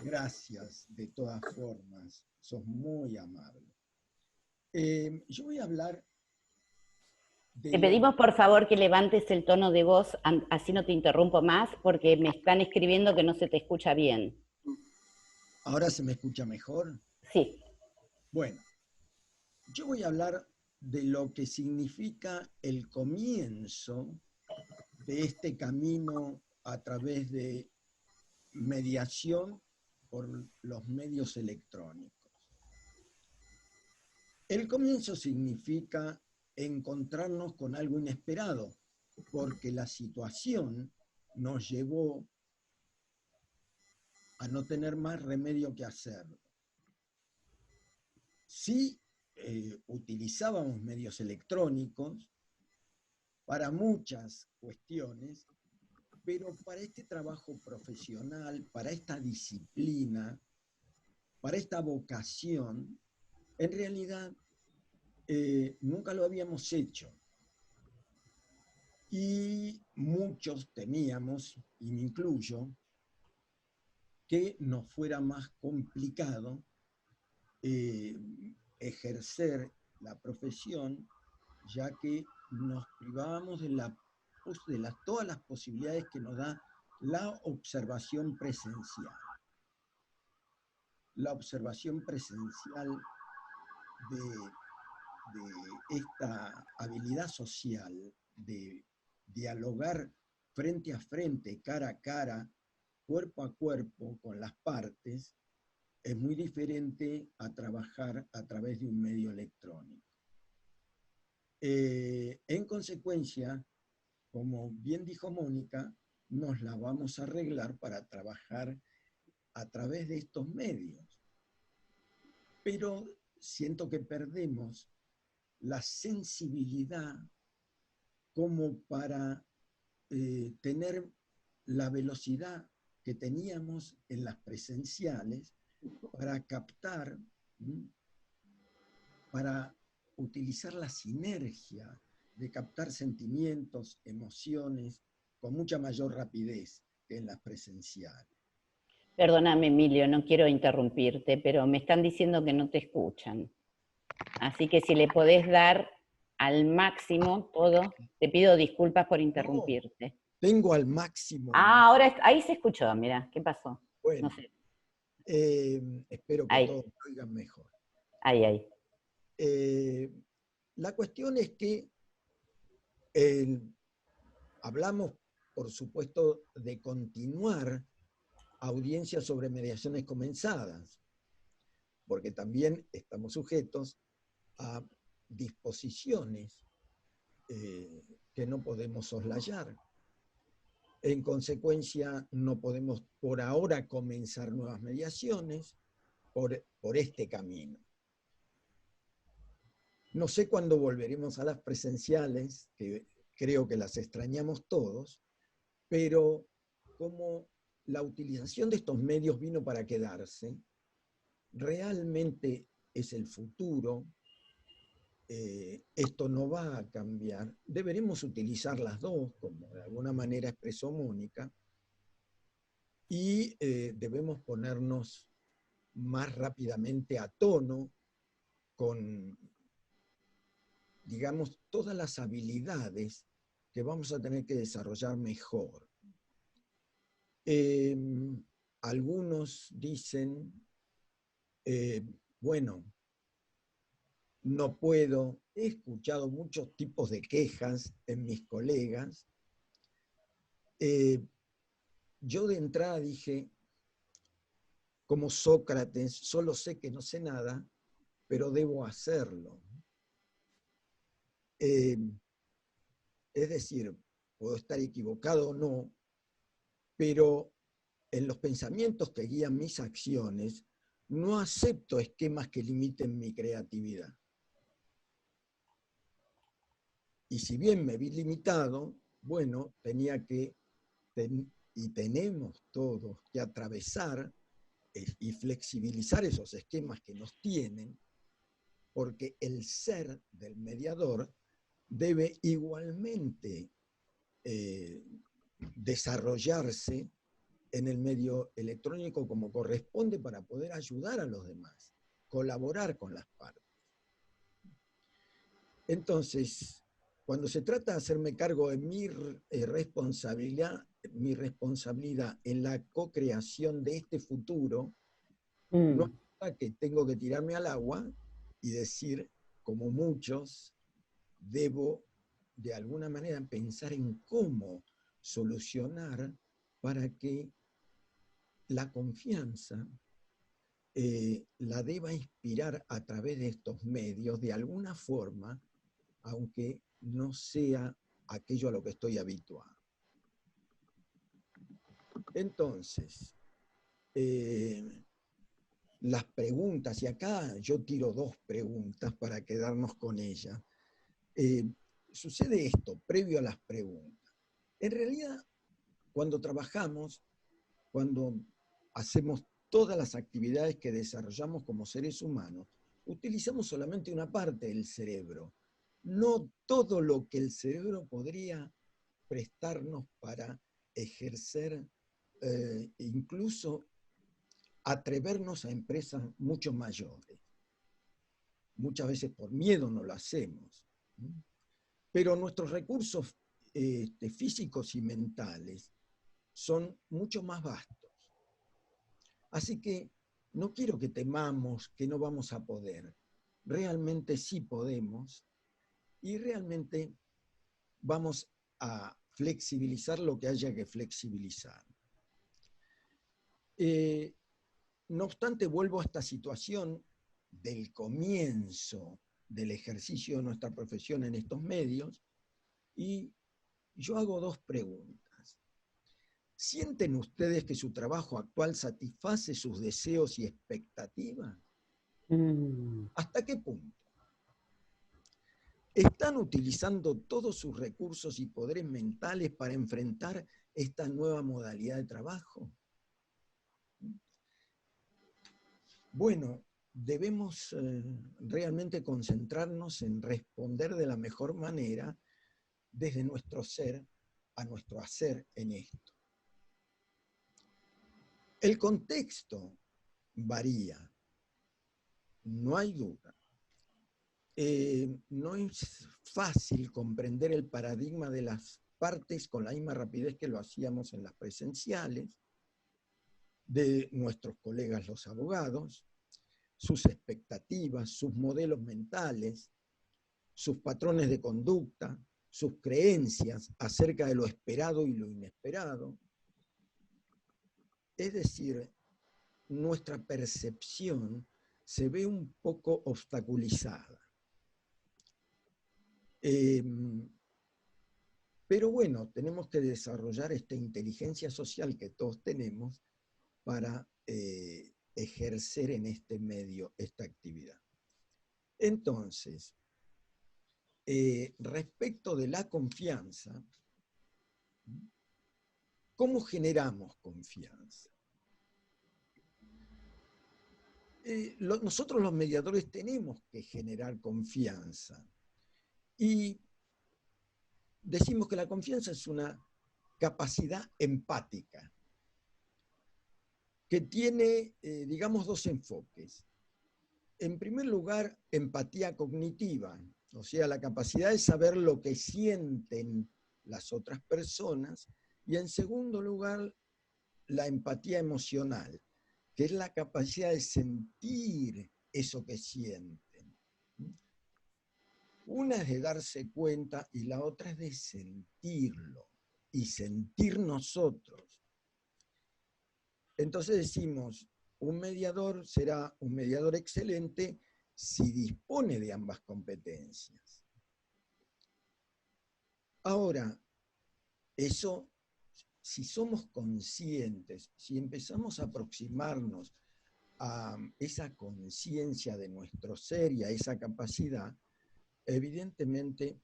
Gracias, de todas formas, sos muy amable. Yo voy a hablar de... Te pedimos por favor que levantes el tono de voz, así no te interrumpo más, porque me están escribiendo que no se te escucha bien. ¿Ahora se me escucha mejor? Sí. Bueno, yo voy a hablar de lo que significa el comienzo de este camino a través de mediación por los medios electrónicos. El comienzo significa encontrarnos con algo inesperado, porque la situación nos llevó a no tener más remedio que hacerlo. Sí, utilizábamos medios electrónicos para muchas cuestiones, pero para este trabajo profesional, para esta disciplina, para esta vocación, en realidad nunca lo habíamos hecho. Y muchos temíamos, y me incluyo, que nos fuera más complicado ejercer la profesión, ya que nos privábamos de todas las posibilidades que nos da la observación presencial. La observación presencial de esta habilidad social de dialogar frente a frente, cara a cara, cuerpo a cuerpo con las partes, es muy diferente a trabajar a través de un medio electrónico. En consecuencia, como bien dijo Mónica, nos la vamos a arreglar para trabajar a través de estos medios. Pero siento que perdemos la sensibilidad como para tener la velocidad que teníamos en las presenciales para captar, para utilizar la sinergia de captar sentimientos, emociones con mucha mayor rapidez que en las presenciales. Perdóname, Emilio, no quiero interrumpirte, pero me están diciendo que no te escuchan. Así que si le podés dar al máximo todo, te pido disculpas por interrumpirte. No, tengo al máximo. Ahora ahí se escuchó, mira, ¿qué pasó? Bueno, no sé. Espero que ahí. todos lo oigan mejor. Ahí. La cuestión es que hablamos, por supuesto, de continuar audiencias sobre mediaciones comenzadas, porque también estamos sujetos a disposiciones que no podemos soslayar. En consecuencia, no podemos por ahora comenzar nuevas mediaciones por este camino. No sé cuándo volveremos a las presenciales, que creo que las extrañamos todos, pero como la utilización de estos medios vino para quedarse, realmente es el futuro, esto no va a cambiar, deberemos utilizar las dos, como de alguna manera expresó Mónica, y debemos ponernos más rápidamente a tono con digamos, todas las habilidades que vamos a tener que desarrollar mejor. Algunos dicen, bueno, no puedo. He escuchado muchos tipos de quejas en mis colegas. Yo de entrada dije, como Sócrates, solo sé que no sé nada, pero debo hacerlo. Es decir, puedo estar equivocado o no, pero en los pensamientos que guían mis acciones, no acepto esquemas que limiten mi creatividad. Y si bien me vi limitado, bueno, tenía que, y tenemos todos que atravesar y flexibilizar esos esquemas que nos tienen, porque el ser del mediador debe igualmente desarrollarse en el medio electrónico como corresponde para poder ayudar a los demás, colaborar con las partes. Entonces, cuando se trata de hacerme cargo de mi responsabilidad en la co-creación de este futuro, no es que tengo que tirarme al agua y decir, como muchos, debo de alguna manera pensar en cómo solucionar para que la confianza la deba inspirar a través de estos medios de alguna forma, aunque no sea aquello a lo que estoy habituado. Entonces, las preguntas, y acá yo tiro dos preguntas para quedarnos con ellas. Sucede esto, previo a las preguntas. En realidad, cuando trabajamos, cuando hacemos todas las actividades que desarrollamos como seres humanos, utilizamos solamente una parte del cerebro, no todo lo que el cerebro podría prestarnos para ejercer, incluso atrevernos a empresas mucho mayores. Muchas veces por miedo no lo hacemos. Pero nuestros recursos físicos y mentales son mucho más vastos. Así que no quiero que temamos que no vamos a poder. Realmente sí podemos y realmente vamos a flexibilizar lo que haya que flexibilizar. No obstante, vuelvo a esta situación del comienzo del ejercicio de nuestra profesión en estos medios y yo hago dos preguntas. ¿Sienten ustedes que su trabajo actual satisface sus deseos y expectativas? ¿Hasta qué punto? ¿Están utilizando todos sus recursos y poderes mentales para enfrentar esta nueva modalidad de trabajo? Bueno, debemos realmente concentrarnos en responder de la mejor manera desde nuestro ser a nuestro hacer en esto. El contexto varía, no hay duda. No es fácil comprender el paradigma de las partes con la misma rapidez que lo hacíamos en las presenciales, de nuestros colegas los abogados, sus expectativas, sus modelos mentales, sus patrones de conducta, sus creencias acerca de lo esperado y lo inesperado. Es decir, nuestra percepción se ve un poco obstaculizada. Pero bueno, tenemos que desarrollar esta inteligencia social que todos tenemos para ejercer en este medio esta actividad. Entonces, respecto de la confianza, ¿cómo generamos confianza? Nosotros los mediadores tenemos que generar confianza y decimos que la confianza es una capacidad empática que tiene, digamos, dos enfoques. En primer lugar, empatía cognitiva, O sea, la capacidad de saber lo que sienten las otras personas. Y en segundo lugar, la empatía emocional, que es la capacidad de sentir eso que sienten. Una es de darse cuenta y la otra es de sentirlo y sentir nosotros. Entonces decimos, un mediador será un mediador excelente si dispone de ambas competencias. Ahora, eso, si somos conscientes, si empezamos a aproximarnos a esa conciencia de nuestro ser y a esa capacidad, evidentemente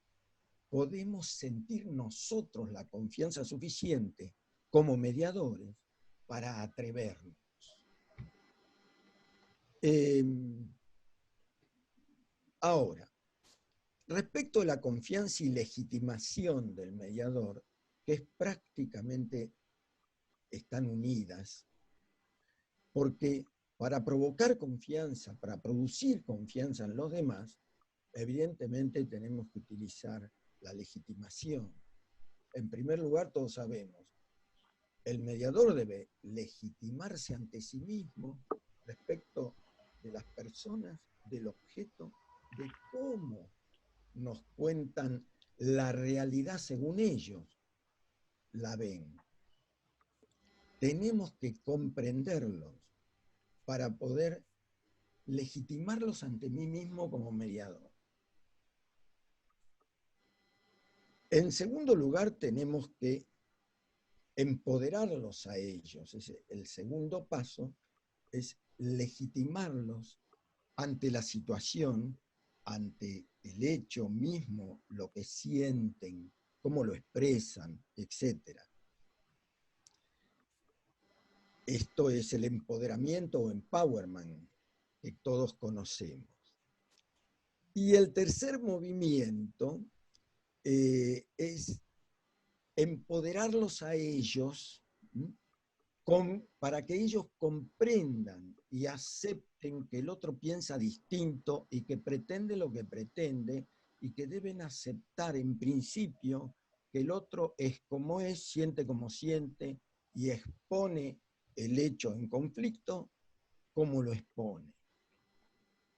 podemos sentir nosotros la confianza suficiente como mediadores para atrevernos. Ahora, respecto a la confianza y legitimación del mediador, que es prácticamente están unidas, porque para provocar confianza, para producir confianza en los demás, evidentemente tenemos que utilizar la legitimación. En primer lugar, todos sabemos, el mediador debe legitimarse ante sí mismo respecto de las personas, del objeto, de cómo nos cuentan la realidad según ellos la ven. Tenemos que comprenderlos para poder legitimarlos ante mí mismo como mediador. En segundo lugar, tenemos que empoderarlos a ellos. El segundo paso es legitimarlos ante la situación, ante el hecho mismo, lo que sienten, cómo lo expresan, etc. Esto es el empoderamiento o empowerment que todos conocemos. Y el tercer movimiento es empoderarlos a ellos para que ellos comprendan y acepten que el otro piensa distinto y que pretende lo que pretende y que deben aceptar en principio que el otro es como es, siente como siente y expone el hecho en conflicto como lo expone.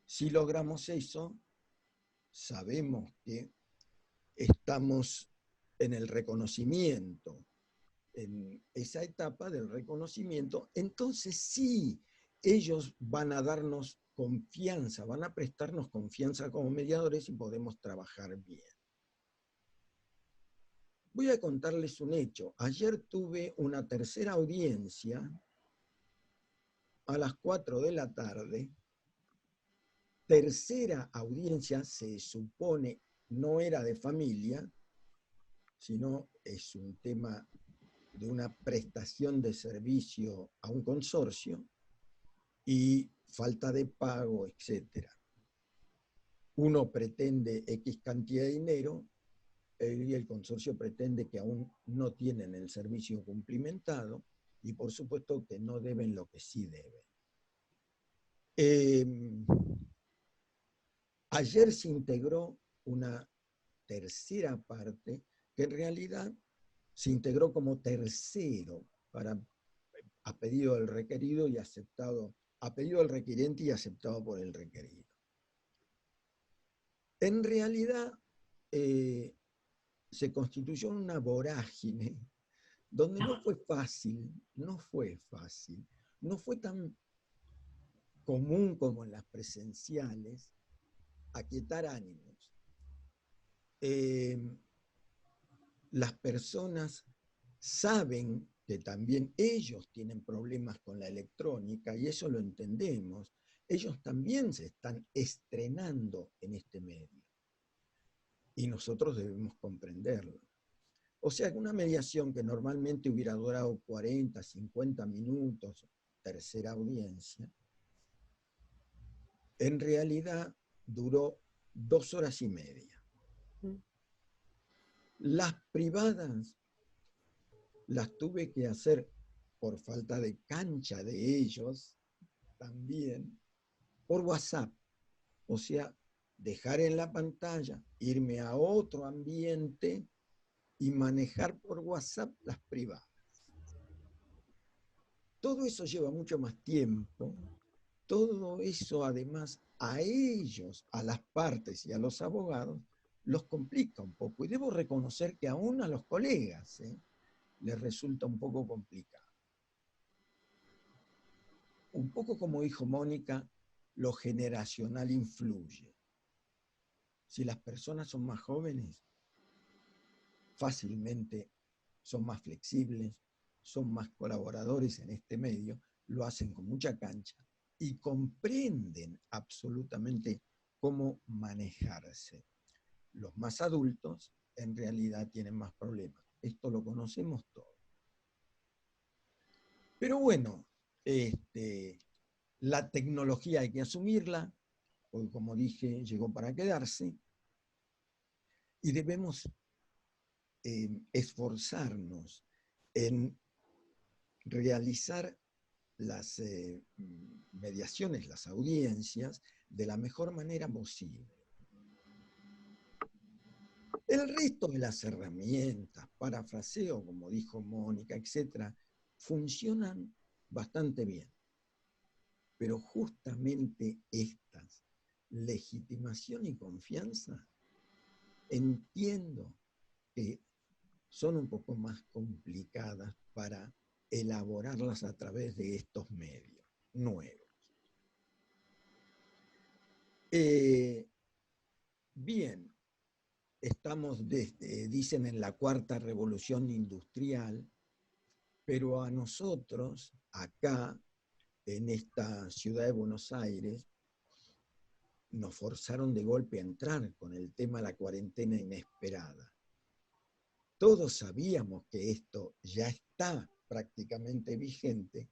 Si logramos eso, sabemos que estamos en el reconocimiento, en esa etapa del reconocimiento, entonces sí, ellos van a darnos confianza, van a prestarnos confianza como mediadores y podemos trabajar bien. Voy a contarles un hecho. Ayer tuve una tercera audiencia a las 4 de la tarde. Tercera audiencia, se supone, no era de familia, sino es un tema de una prestación de servicio a un consorcio y falta de pago, etc. Uno pretende X cantidad de dinero y el consorcio pretende que aún no tienen el servicio cumplimentado y por supuesto que no deben lo que sí deben. Ayer se integró una tercera parte que en realidad se integró como tercero a pedido del requerido y aceptado, a pedido del requiriente y aceptado por el requerido. En realidad se constituyó una vorágine donde no fue fácil, no fue tan común como en las presenciales aquietar ánimos. Las personas saben que también ellos tienen problemas con la electrónica y eso lo entendemos. Ellos también se están estrenando en este medio y nosotros debemos comprenderlo. O sea que una mediación que normalmente hubiera durado 40, 50 minutos, tercera audiencia, en realidad duró 2 horas y media. Las privadas las tuve que hacer por falta de cancha de ellos, también, por WhatsApp. O sea, dejar en la pantalla, irme a otro ambiente y manejar por WhatsApp las privadas. Todo eso lleva mucho más tiempo, todo eso además a ellos, a las partes y a los abogados, los complica un poco. Y debo reconocer que aún a los colegas les resulta un poco complicado. Un poco como dijo Mónica, lo generacional influye. Si las personas son más jóvenes, fácilmente son más flexibles, son más colaboradores en este medio, lo hacen con mucha cancha y comprenden absolutamente cómo manejarse. Los más adultos en realidad tienen más problemas. Esto lo conocemos todos. Pero bueno, la tecnología hay que asumirla, porque como dije, llegó para quedarse, y debemos esforzarnos en realizar las mediaciones, las audiencias, de la mejor manera posible. El resto de las herramientas, parafraseo, como dijo Mónica, etcétera, funcionan bastante bien. Pero justamente estas, legitimación y confianza, entiendo que son un poco más complicadas para elaborarlas a través de estos medios nuevos. Bien, estamos, dicen, en la cuarta revolución industrial, pero a nosotros, acá, en esta ciudad de Buenos Aires, nos forzaron de golpe a entrar con el tema de la cuarentena inesperada. Todos sabíamos que esto ya está prácticamente vigente,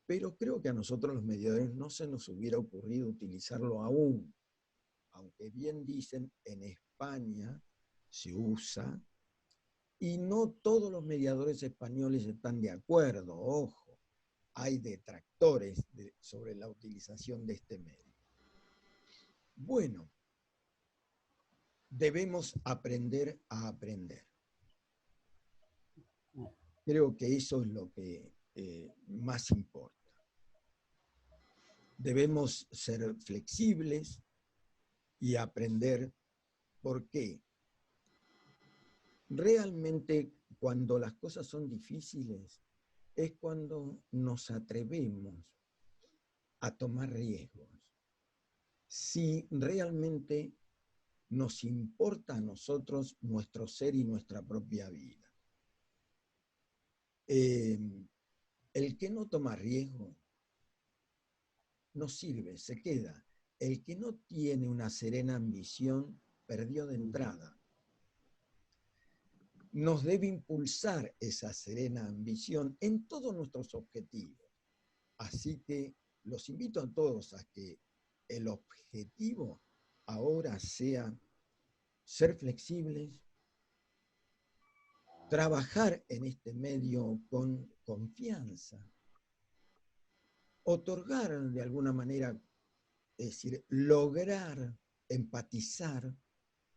pero creo que a nosotros los mediadores no se nos hubiera ocurrido utilizarlo aún, aunque bien dicen, en España se usa, y no todos los mediadores españoles están de acuerdo, ojo, hay detractores sobre la utilización de este medio. Bueno, debemos aprender a aprender. Creo que eso es lo que más importa. Debemos ser flexibles y aprender. ¿Por qué? Realmente, cuando las cosas son difíciles, es cuando nos atrevemos a tomar riesgos. Si realmente nos importa a nosotros nuestro ser y nuestra propia vida. El que no toma riesgo no sirve, se queda. El que no tiene una serena ambición perdió de entrada. Nos debe impulsar esa serena ambición en todos nuestros objetivos. Así que los invito a todos a que el objetivo ahora sea ser flexibles, trabajar en este medio con confianza, otorgar de alguna manera, es decir, lograr empatizar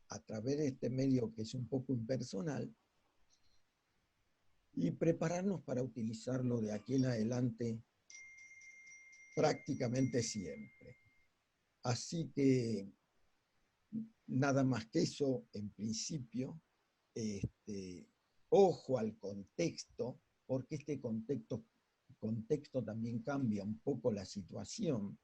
a través de este medio que es un poco impersonal y prepararnos para utilizarlo de aquí en adelante prácticamente siempre. Así que nada más que eso en principio. Ojo al contexto, porque este contexto también cambia un poco la situación.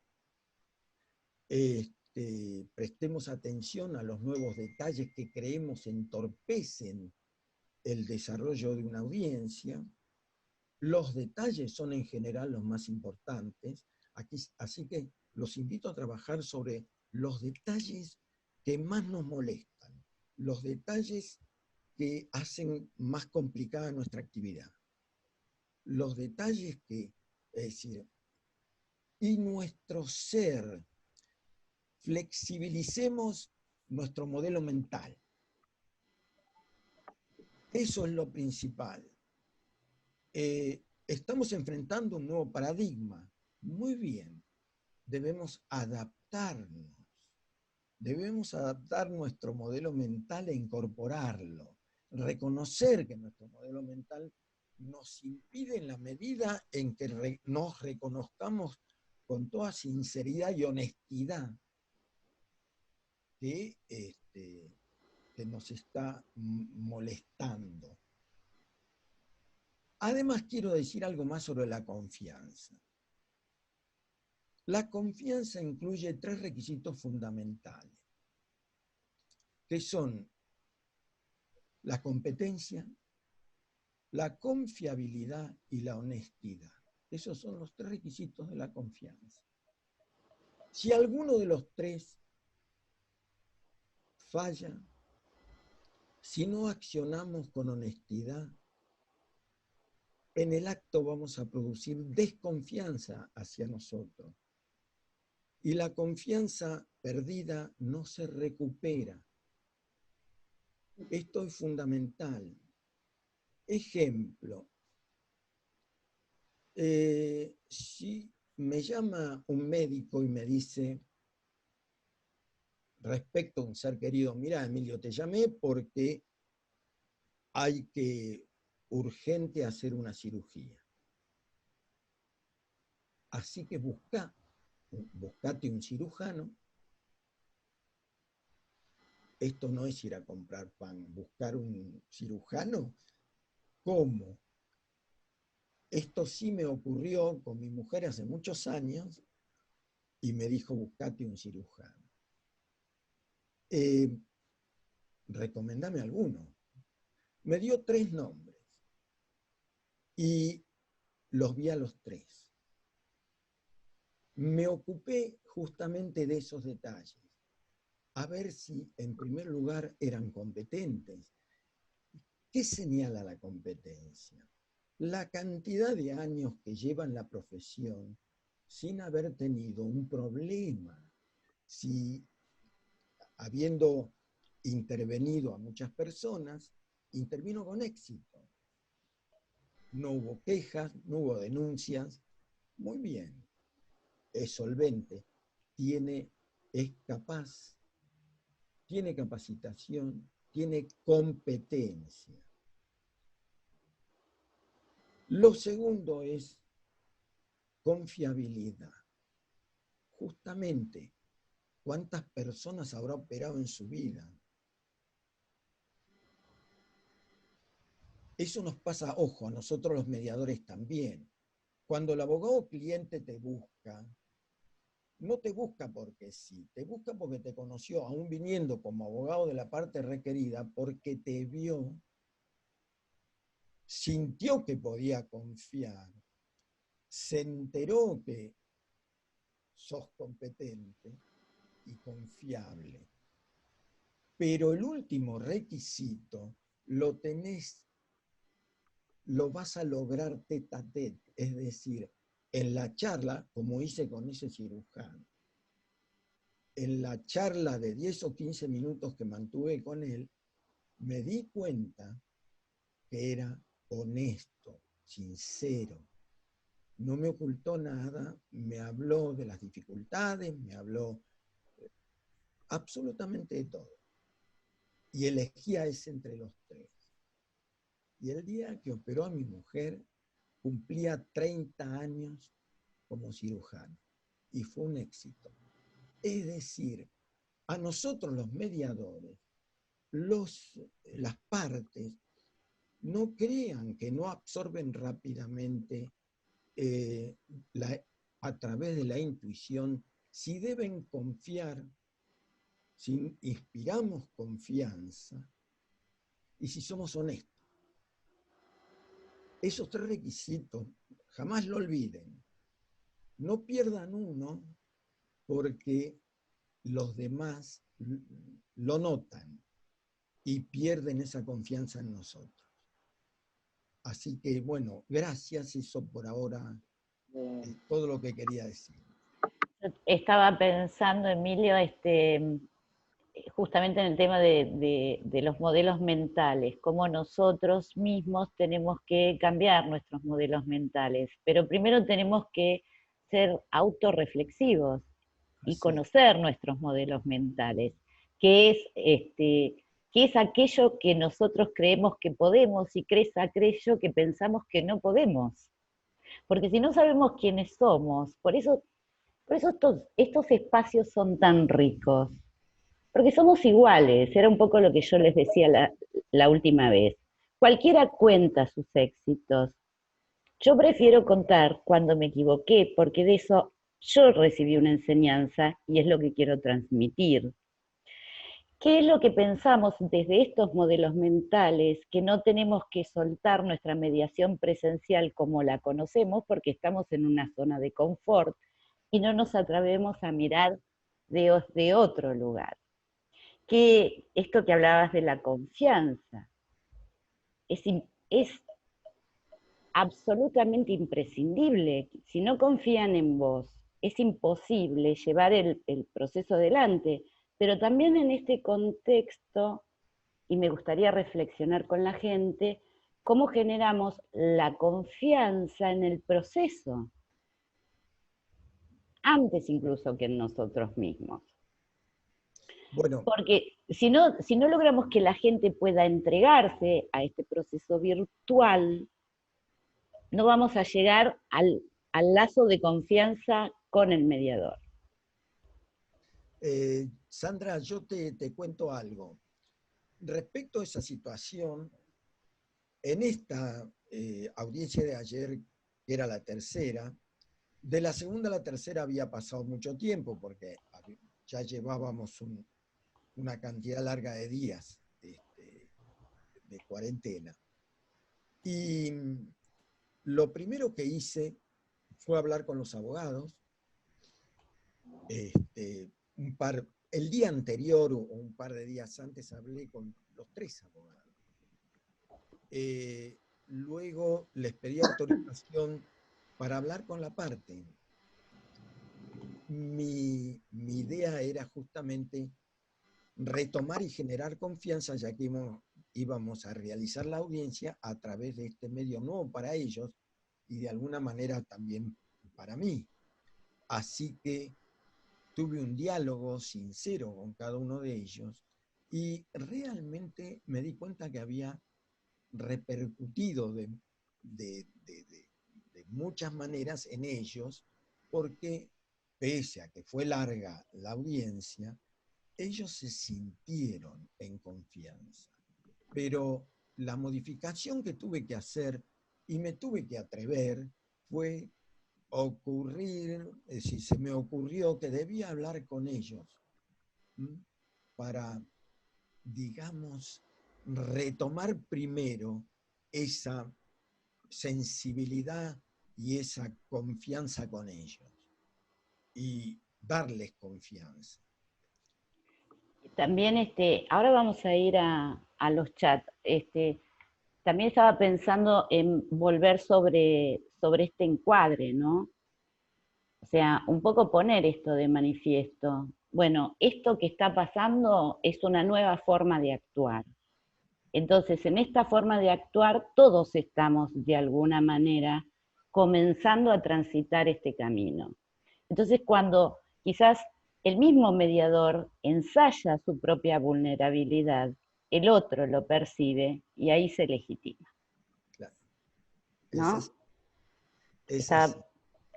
Prestemos atención a los nuevos detalles que creemos entorpecen el desarrollo de una audiencia. Los detalles son en general los más importantes, así que los invito a trabajar sobre los detalles que más nos molestan, los detalles que hacen más complicada nuestra actividad, los detalles que, es decir, y nuestro ser, flexibilicemos nuestro modelo mental. Eso es lo principal. Estamos enfrentando un nuevo paradigma. Muy bien, debemos adaptarnos. debemos adaptar nuestro modelo mental e incorporarlo. Reconocer que nuestro modelo mental nos impide en la medida en que nos reconozcamos con toda sinceridad y honestidad que nos está molestando. Además, quiero decir algo más sobre la confianza. La confianza incluye 3 requisitos fundamentales, que son la competencia, la confiabilidad y la honestidad. Esos son los 3 requisitos de la confianza. Si alguno de los 3 falla, si no accionamos con honestidad, en el acto vamos a producir desconfianza hacia nosotros. Y la confianza perdida no se recupera. Esto es fundamental. Ejemplo, si me llama un médico y me dice, respecto a un ser querido, mira, Emilio, te llamé porque hay que urgente hacer una cirugía. Así que buscate un cirujano. Esto no es ir a comprar pan, buscar un cirujano. ¿Cómo? Esto sí me ocurrió con mi mujer hace muchos años y me dijo, buscate un cirujano. Recomendame alguno. Me dio 3 nombres y los vi a los 3. Me ocupé justamente de esos detalles, a ver si en primer lugar eran competentes. ¿Qué señala la competencia? La cantidad de años que llevan la profesión sin haber tenido un problema. Si, habiendo intervenido a muchas personas, intervino con éxito. No hubo quejas, no hubo denuncias. Muy bien. Es solvente, es capaz, tiene capacitación, tiene competencia. Lo segundo es confiabilidad. Justamente, ¿cuántas personas habrá operado en su vida? Eso nos pasa, ojo, a nosotros los mediadores también. Cuando el abogado cliente te busca, no te busca porque sí, te busca porque te conoció, aún viniendo como abogado de la parte requerida, porque te vio, sintió que podía confiar, se enteró que sos competente y confiable. Pero el último requisito lo vas a lograr tete a tete, es decir, en la charla, como hice con ese cirujano, en la charla de 10 o 15 minutos que mantuve con él, me di cuenta que era honesto, sincero. No me ocultó nada, me habló de las dificultades, me habló absolutamente de todo. Y elegí a ese entre los 3. Y el día que operó a mi mujer, cumplía 30 años como cirujano. Y fue un éxito. Es decir, a nosotros los mediadores, las partes, no crean que no absorben rápidamente a través de la intuición, si deben confiar, si inspiramos confianza y si somos honestos. Esos 3 requisitos, jamás lo olviden. No pierdan uno porque los demás lo notan y pierden esa confianza en nosotros. Así que, bueno, gracias, eso por ahora es todo lo que quería decir. Estaba pensando, Emilio, justamente en el tema de los modelos mentales, cómo nosotros mismos tenemos que cambiar nuestros modelos mentales, pero primero tenemos que ser autorreflexivos y conocer nuestros modelos mentales, que es aquello que nosotros creemos que podemos y crees aquello que pensamos que no podemos. Porque si no sabemos quiénes somos, por eso estos espacios son tan ricos, porque somos iguales, era un poco lo que yo les decía la última vez. Cualquiera cuenta sus éxitos. Yo prefiero contar cuando me equivoqué, porque de eso yo recibí una enseñanza y es lo que quiero transmitir. ¿Qué es lo que pensamos desde estos modelos mentales? Que no tenemos que soltar nuestra mediación presencial como la conocemos porque estamos en una zona de confort y no nos atrevemos a mirar de otro lugar. Que esto que hablabas de la confianza es absolutamente imprescindible. Si no confían en vos, es imposible llevar el proceso adelante. Pero también en este contexto, y me gustaría reflexionar con la gente, cómo generamos la confianza en el proceso, antes incluso que en nosotros mismos. Bueno, porque si no logramos que la gente pueda entregarse a este proceso virtual, no vamos a llegar al lazo de confianza con el mediador. Sandra, yo te cuento algo. Respecto a esa situación, en esta audiencia de ayer, que era la tercera, de la segunda a la tercera había pasado mucho tiempo, porque ya llevábamos una cantidad larga de días de cuarentena. Y lo primero que hice fue hablar con los abogados. El día anterior o un par de días antes hablé con los 3 abogados. Luego les pedí autorización para hablar con la parte. Mi idea era justamente retomar y generar confianza, ya que íbamos a realizar la audiencia a través de este medio nuevo para ellos y de alguna manera también para mí. Así que tuve un diálogo sincero con cada uno de ellos y realmente me di cuenta que había repercutido de muchas maneras en ellos, porque pese a que fue larga la audiencia, ellos se sintieron en confianza. Pero la modificación que tuve que hacer y me tuve que atrever fue se me ocurrió que debía hablar con ellos para, digamos, retomar primero esa sensibilidad y esa confianza con ellos y darles confianza. También ahora vamos a ir a los chats. También estaba pensando en volver sobre este encuadre, ¿no? O sea, un poco poner esto de manifiesto. Bueno, esto que está pasando es una nueva forma de actuar. Entonces, en esta forma de actuar, todos estamos de alguna manera comenzando a transitar este camino. Entonces, cuando quizás el mismo mediador ensaya su propia vulnerabilidad, el otro lo percibe y ahí se legitima. Claro. ¿No? Es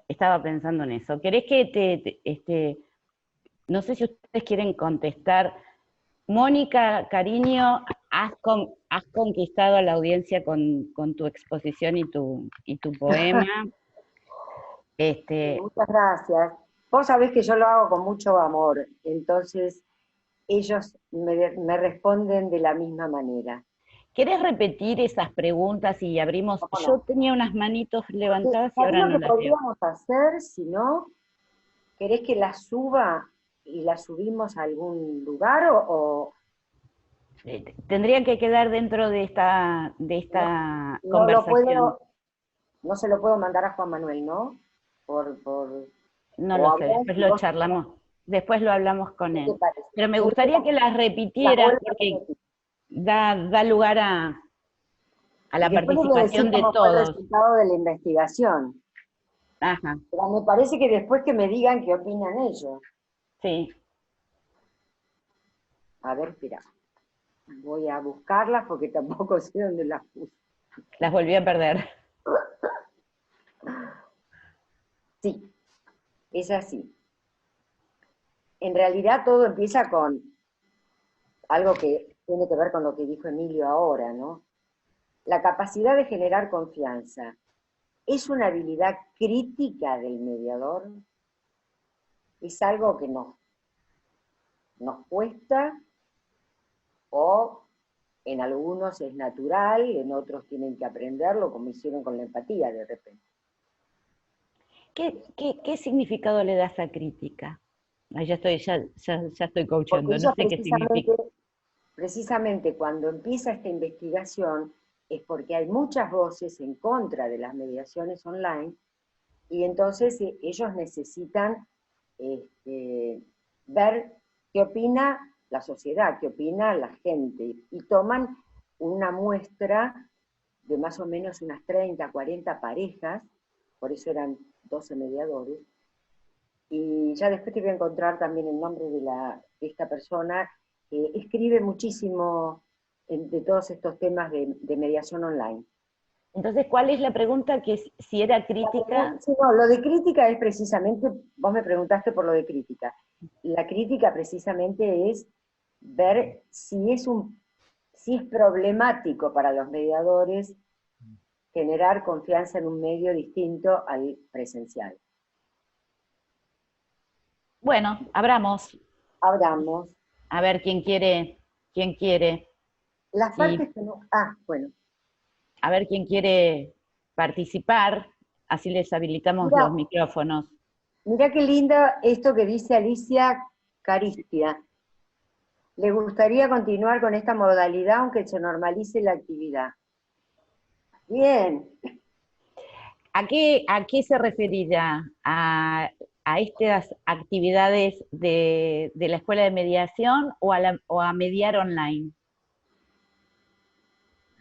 Estaba pensando en eso. ¿Querés que no sé si ustedes quieren contestar? Mónica, cariño, has conquistado a la audiencia con tu exposición y tu poema. Muchas gracias. Vos sabés que yo lo hago con mucho amor, entonces ellos me responden de la misma manera. ¿Querés repetir esas preguntas y abrimos? No. Yo tenía unas manitos levantadas y ahora no las veo. ¿Qué podríamos hacer si no? ¿Querés que las suba y las subimos a algún lugar o...? Tendrían que quedar dentro de esta conversación. No se lo puedo mandar a Juan Manuel, ¿no? No lo sé, después lo charlamos. Después lo hablamos con él. Pero me gustaría que las repitieras porque da lugar a la participación de todos. El resultado de la investigación. Ajá. Pero me parece que después que me digan qué opinan ellos. Sí, A ver, espera. Voy a buscarlas porque tampoco sé dónde las puse. las volví a perder. Sí, es así. En realidad todo empieza con algo que tiene que ver con lo que dijo Emilio ahora, ¿no? La capacidad de generar confianza. ¿Es una habilidad crítica del mediador? ¿Es algo que nos cuesta o en algunos es natural, en otros tienen que aprenderlo, como hicieron con la empatía de repente? ¿Qué significado le das a crítica? Ah, ya estoy Porque coachando, no ellos sé qué significa. precisamente cuando empieza esta investigación es porque hay muchas voces en contra de las mediaciones online y entonces ellos necesitan ver qué opina la sociedad, qué opina la gente, y toman una muestra de más o menos unas 30, 40 parejas, por eso eran 12 mediadores, y ya después te voy a encontrar también el nombre de esta persona que escribe muchísimo de todos estos temas de mediación online. Entonces, ¿cuál es la pregunta? Que si era crítica. Sí, no, lo de crítica es precisamente, vos me preguntaste por lo de crítica. La crítica precisamente es ver si es problemático para los mediadores generar confianza en un medio distinto al presencial. Bueno, abramos. Hablamos. A ver quién quiere, quién quiere. Las Y partes que no... bueno. a ver quién quiere participar. Así les habilitamos Mira, los micrófonos. Mirá qué lindo esto que dice Alicia Caristia. Le gustaría continuar con esta modalidad aunque se normalice la actividad. Bien. ¿A qué se referirá? ¿A estas actividades de la escuela de mediación o a mediar online?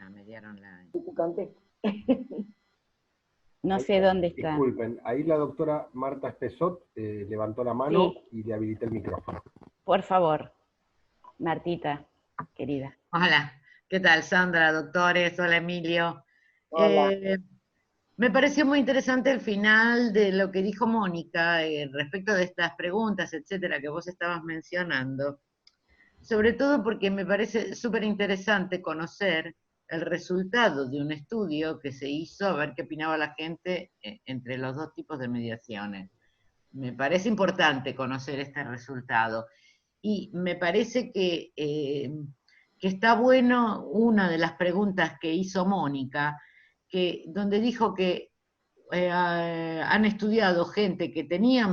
A mediar online. Y te contesto. No Ahí, sé dónde está. disculpen, ahí la doctora Marta Espesot levantó la mano Sí. y le habilité el micrófono. Por favor, Martita, querida. Hola, ¿qué tal, Sandra, doctores? Hola, Emilio. Hola. Me pareció muy interesante el final de lo que dijo Mónica respecto de estas preguntas, etcétera, que vos estabas mencionando. Sobre todo porque me parece súper interesante conocer el resultado de un estudio que se hizo, a ver qué opinaba la gente entre los dos tipos de mediaciones. Me parece importante conocer este resultado. Y me parece que está bueno una de las preguntas que hizo Mónica, donde dijo que han estudiado gente que tenía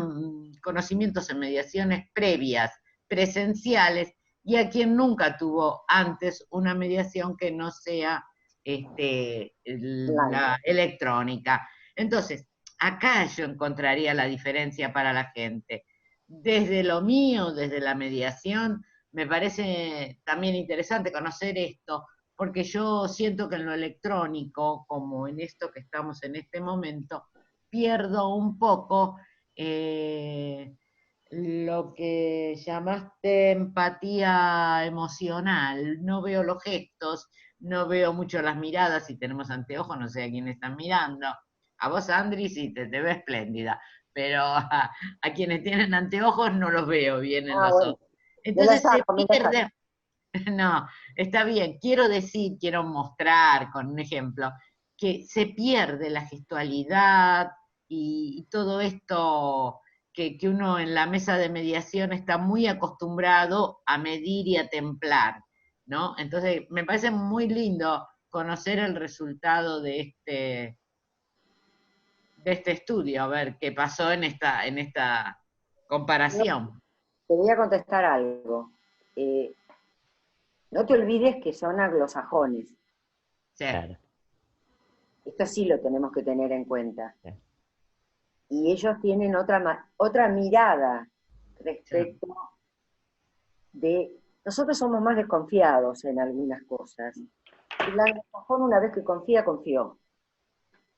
conocimientos en mediaciones previas, presenciales, y a quien nunca tuvo antes una mediación que no sea la electrónica. Entonces, acá yo encontraría la diferencia para la gente. Desde lo mío, desde la mediación, me parece también interesante conocer esto, porque yo siento que en lo electrónico, como en esto que estamos en este momento, pierdo un poco lo que llamaste empatía emocional. No veo los gestos, no veo mucho las miradas. Si tenemos anteojos, no sé a quién están mirando. A vos, Andri, sí, te veo espléndida, pero a quienes tienen anteojos no los veo bien en los Bueno. ojos. Entonces se Me lo saco. pierde. No, está bien. Quiero decir, quiero mostrar con un ejemplo, que se pierde la gestualidad y todo esto que uno en la mesa de mediación está muy acostumbrado a medir y a templar, ¿no? Entonces, me parece muy lindo conocer el resultado de este estudio, a ver qué pasó en esta comparación. Te voy a contestar algo. No te olvides que son anglosajones. Sí. Claro. Esto sí lo tenemos que tener en cuenta. Sí. Y ellos tienen otra mirada respecto de... Nosotros somos más desconfiados en algunas cosas. El anglosajón una vez que confía, confió.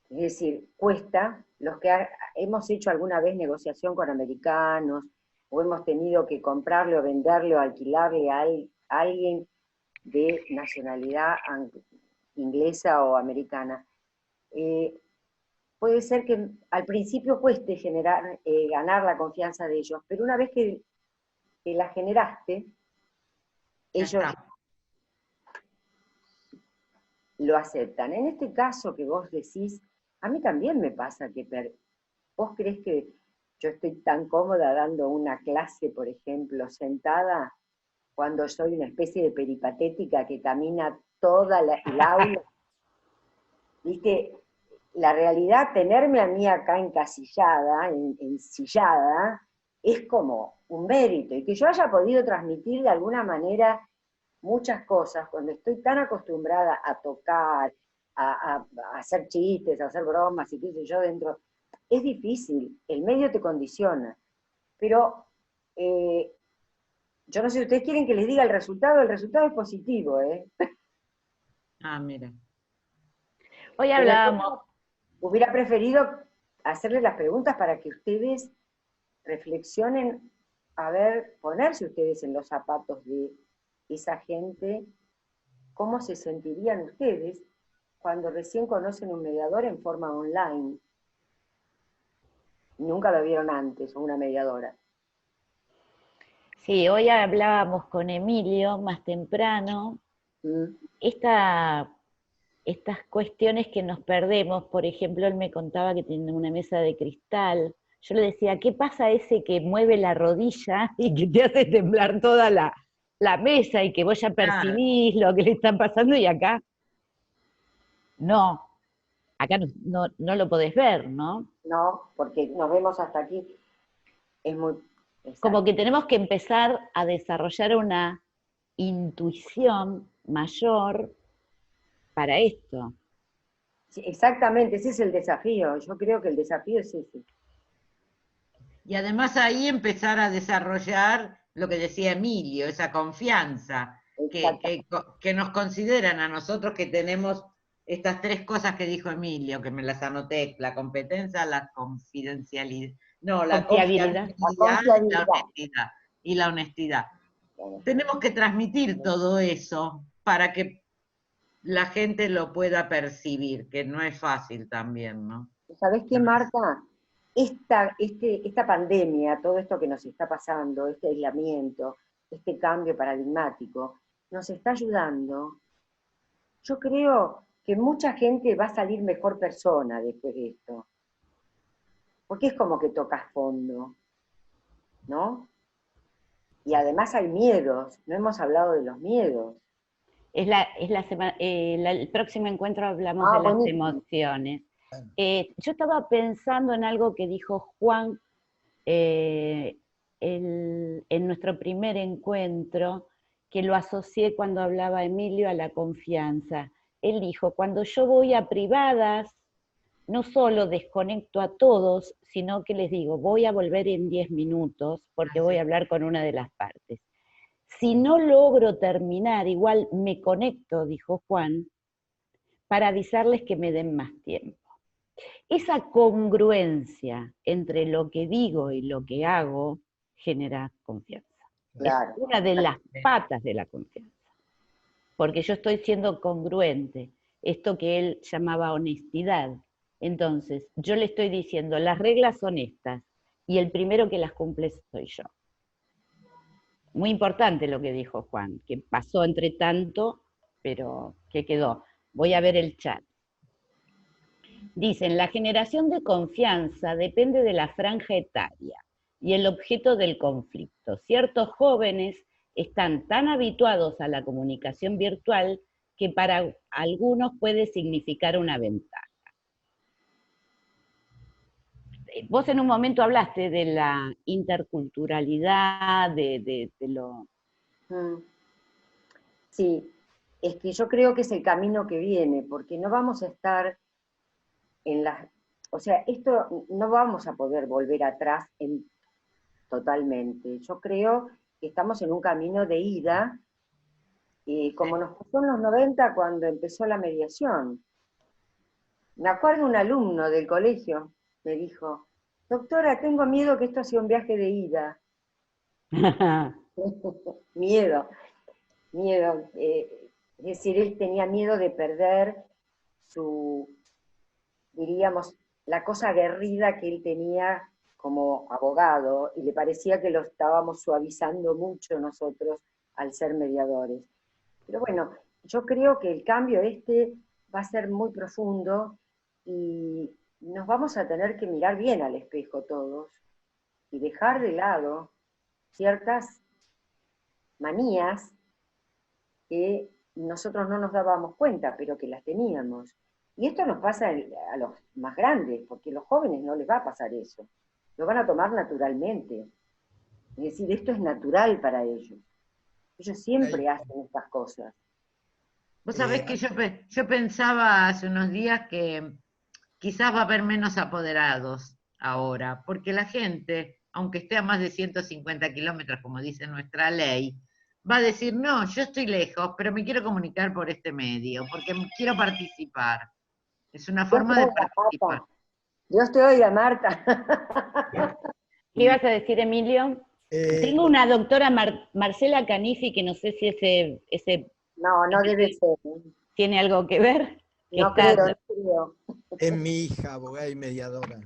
Es decir, cuesta, los que hemos hecho alguna vez negociación con americanos, o hemos tenido que comprarle o venderle o alquilarle a alguien de nacionalidad inglesa o americana. Puede ser que al principio cueste ganar la confianza de ellos, pero una vez que la generaste, ellos lo aceptan. En este caso que vos decís, a mí también me pasa que vos creés que yo estoy tan cómoda dando una clase, por ejemplo, sentada, cuando soy una especie de peripatética que camina toda el aula. ¿Viste? La realidad, tenerme a mí acá encasillada, ensillada, es como un mérito. Y que yo haya podido transmitir de alguna manera muchas cosas, cuando estoy tan acostumbrada a tocar, a hacer chistes, a hacer bromas y qué sé yo dentro, es difícil, el medio te condiciona. Pero yo no sé si ustedes quieren que les diga el resultado es positivo, ¿eh? Ah, mira. Hoy hablábamos. Hubiera preferido hacerles las preguntas para que ustedes reflexionen, a ver, ponerse ustedes en los zapatos de esa gente, cómo se sentirían ustedes cuando recién conocen un mediador en forma online. Nunca lo vieron antes, una mediadora. Sí, hoy hablábamos con Emilio más temprano. Estas cuestiones que nos perdemos, por ejemplo, él me contaba que tiene una mesa de cristal. Yo le decía, ¿qué pasa ese que mueve la rodilla y que te hace temblar toda la mesa y que vos ya percibís lo que le está pasando y acá? No, acá no lo podés ver, ¿no? No, porque nos vemos hasta aquí. Es muy... Exacto. Como que tenemos que empezar a desarrollar una intuición mayor para esto. Sí, exactamente, ese es el desafío. Yo creo que el desafío es ese. Y además ahí empezar a desarrollar lo que decía Emilio, esa confianza, que nos consideran a nosotros que tenemos estas tres cosas que dijo Emilio, que me las anoté: la competencia, la confidencialidad, no, la confiabilidad, la honestidad. Y la honestidad. Tenemos que transmitir todo eso para que la gente lo pueda percibir, que no es fácil también, ¿no? ¿Sabés qué, Marta? Esta pandemia, todo esto que nos está pasando, este aislamiento, este cambio paradigmático, nos está ayudando. Yo creo que mucha gente va a salir mejor persona después de esto. Porque es como que tocas fondo, ¿no? Y además hay miedos, no hemos hablado de los miedos. El próximo encuentro hablamos de las emociones. Yo estaba pensando en algo que dijo Juan en nuestro primer encuentro, que lo asocié cuando hablaba Emilio a la confianza. Él dijo, cuando yo voy a privadas, no solo desconecto a todos, sino que les digo, voy a volver en 10 minutos porque voy a hablar con una de las partes. Si no logro terminar, igual me conecto, dijo Juan, para avisarles que me den más tiempo. Esa congruencia entre lo que digo y lo que hago genera confianza. Claro. Es una de las patas de la confianza. Porque yo estoy siendo congruente, esto que él llamaba honestidad. Entonces, yo le estoy diciendo, las reglas son estas, y el primero que las cumple soy yo. Muy importante lo que dijo Juan, que pasó entre tanto, pero que quedó. Voy a ver el chat. Dicen, la generación de confianza depende de la franja etaria y el objeto del conflicto. Ciertos jóvenes están tan habituados a la comunicación virtual que para algunos puede significar una ventaja. Vos en un momento hablaste de la interculturalidad, de lo... Sí, es que yo creo que es el camino que viene, porque no vamos a estar en las... O sea, esto no vamos a poder volver atrás totalmente. Yo creo que estamos en un camino de ida, como nos pasó en los 90 cuando empezó la mediación. Me acuerdo un alumno del colegio me dijo, doctora, tengo miedo que esto sea un viaje de ida. Miedo, miedo. Es decir, él tenía miedo de perder su, diríamos, la cosa aguerrida que él tenía como abogado, y le parecía que lo estábamos suavizando mucho nosotros al ser mediadores. Pero bueno, yo creo que el cambio va a ser muy profundo y nos vamos a tener que mirar bien al espejo todos y dejar de lado ciertas manías que nosotros no nos dábamos cuenta, pero que las teníamos. Y esto nos pasa a los más grandes, porque a los jóvenes no les va a pasar eso. Lo van a tomar naturalmente. Es decir, esto es natural para ellos. Ellos siempre hacen estas cosas. Vos sabés que yo pensaba hace unos días que quizás va a haber menos apoderados ahora, porque la gente, aunque esté a más de 150 kilómetros, como dice nuestra ley, va a decir, no, yo estoy lejos, pero me quiero comunicar por este medio, porque quiero participar. Es una forma de participar. Dios te oiga, Marta. ¿Qué ibas a decir, Emilio? Tengo una doctora, Marcela Canifi, que no sé si ese no debe ser. ¿Tiene algo que ver? No creo. Es mi hija, abogada y mediadora.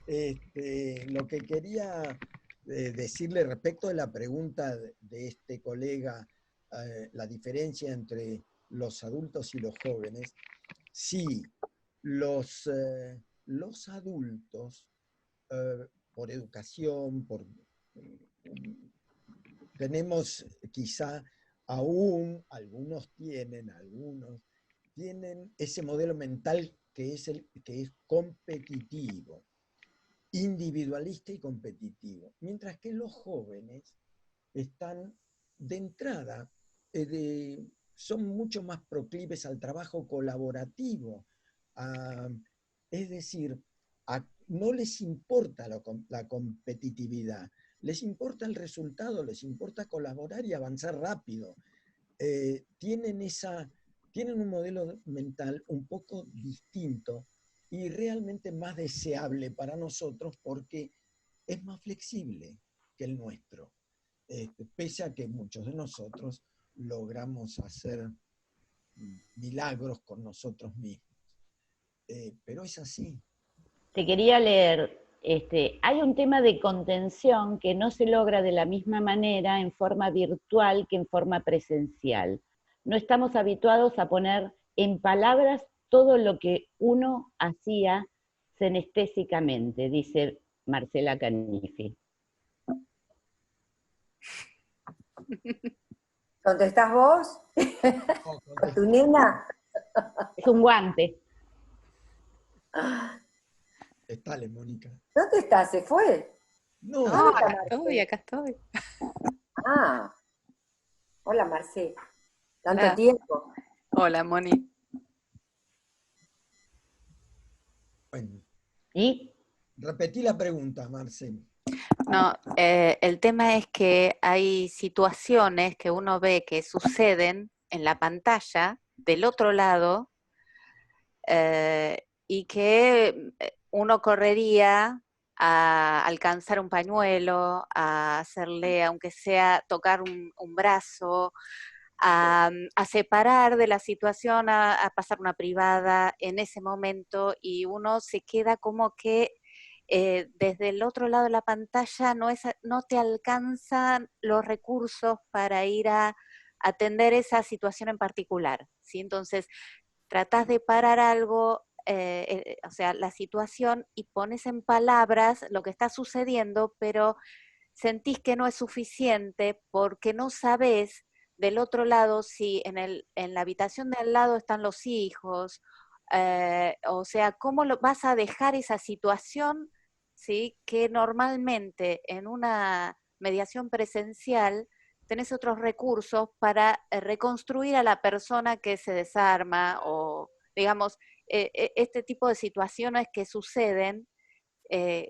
Lo que quería decirle respecto de la pregunta de este colega, la diferencia entre los adultos y los jóvenes, sí, los adultos, por educación, tenemos quizá aún, algunos tienen ese modelo mental que es competitivo, individualista y competitivo, mientras que los jóvenes están de entrada, son mucho más proclives al trabajo colaborativo, es decir, no les importa la competitividad, les importa el resultado, les importa colaborar y avanzar rápido. Tienen un modelo mental un poco distinto y realmente más deseable para nosotros porque es más flexible que el nuestro, pese a que muchos de nosotros logramos hacer milagros con nosotros mismos. Pero es así. Te quería leer, hay un tema de contención que no se logra de la misma manera en forma virtual que en forma presencial. No estamos habituados a poner en palabras todo lo que uno hacía senestésicamente, dice Marcela Canifi. ¿Contestás vos? ¿A tu nena? Es un guante. Dale, Mónica. ¿Dónde estás? ¿Se fue? No, Acá estoy. Ah, hola Marcé. ¿Tanto tiempo? Hola, Moni. Bueno. ¿Y? Repetí la pregunta, Marcel. No, el tema es que hay situaciones que uno ve que suceden en la pantalla del otro lado y que uno correría a alcanzar un pañuelo, a hacerle, aunque sea tocar un brazo, a separar de la situación, a pasar una privada en ese momento, y uno se queda como que desde el otro lado de la pantalla no te alcanzan los recursos para ir a atender esa situación en particular, ¿sí? Entonces, tratás de parar algo, o sea, la situación, y pones en palabras lo que está sucediendo, pero sentís que no es suficiente porque no sabés del otro lado si en la habitación de al lado están los hijos, o sea, ¿cómo vas a dejar esa situación, ¿sí? Que normalmente en una mediación presencial tenés otros recursos para reconstruir a la persona que se desarma, o digamos, este tipo de situaciones que suceden,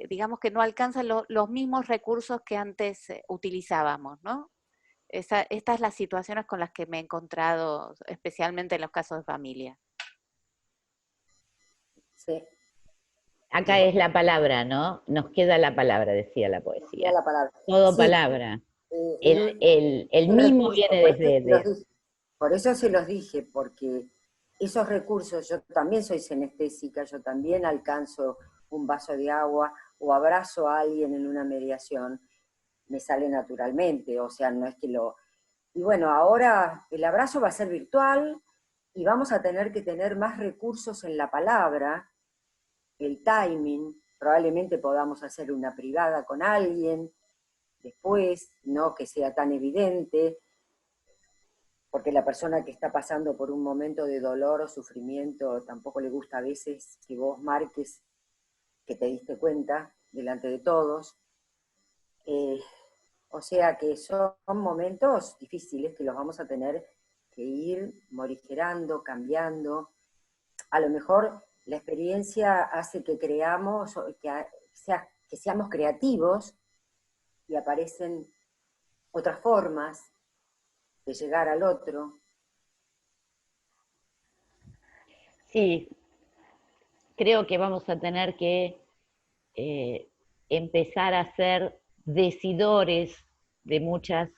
digamos que no alcanzan los mismos recursos que antes utilizábamos, ¿no? Estas las situaciones con las que me he encontrado, especialmente en los casos de familia. Sí. Acá es la palabra, ¿no? Nos queda la palabra, decía la Ya poesía. la palabra. Todo Sí, palabra. el El mimo recurso, viene por eso desde... se los dije. Por eso se los dije, porque esos recursos, yo también soy senestésica, yo también alcanzo un vaso de agua o abrazo a alguien en una mediación, me sale naturalmente, o sea, no es que lo... Y bueno, ahora el abrazo va a ser virtual y vamos a tener que tener más recursos en la palabra, el timing, probablemente podamos hacer una privada con alguien después, no que sea tan evidente, porque la persona que está pasando por un momento de dolor o sufrimiento tampoco le gusta a veces que vos marques que te diste cuenta delante de todos. O sea que son momentos difíciles que los vamos a tener que ir morigerando, cambiando. A lo mejor la experiencia hace que creamos, que seamos creativos y aparecen otras formas de llegar al otro. Sí, creo que vamos a tener que empezar a ser decidores de muchas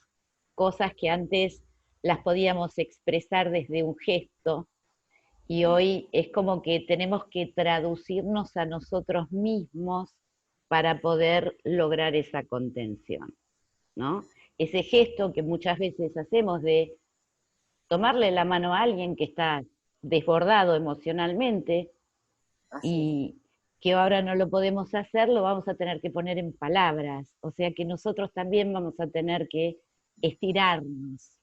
cosas que antes las podíamos expresar desde un gesto, y hoy es como que tenemos que traducirnos a nosotros mismos para poder lograr esa contención, ¿no? Ese gesto que muchas veces hacemos de tomarle la mano a alguien que está desbordado emocionalmente Así es. y que ahora no lo podemos hacer, lo vamos a tener que poner en palabras. O sea que nosotros también vamos a tener que estirarnos,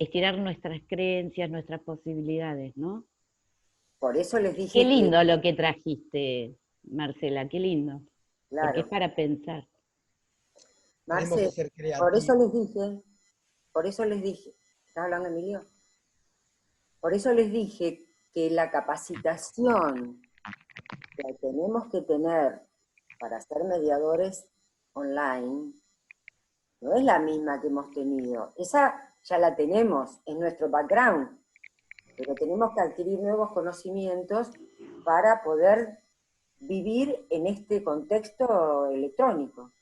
estirar nuestras creencias, nuestras posibilidades, ¿no? Por eso les Qué dije que, lindo lo que trajiste, Marcela, qué lindo, porque es claro, para pensar. Tenemos que Marce, ser por eso creativos. les dije, ¿estás hablando, Emilio? Por eso les dije que la capacitación que tenemos que tener para ser mediadores online no es la misma que hemos tenido. Esa ya la tenemos, en nuestro background, pero tenemos que adquirir nuevos conocimientos para poder vivir en este contexto electrónico.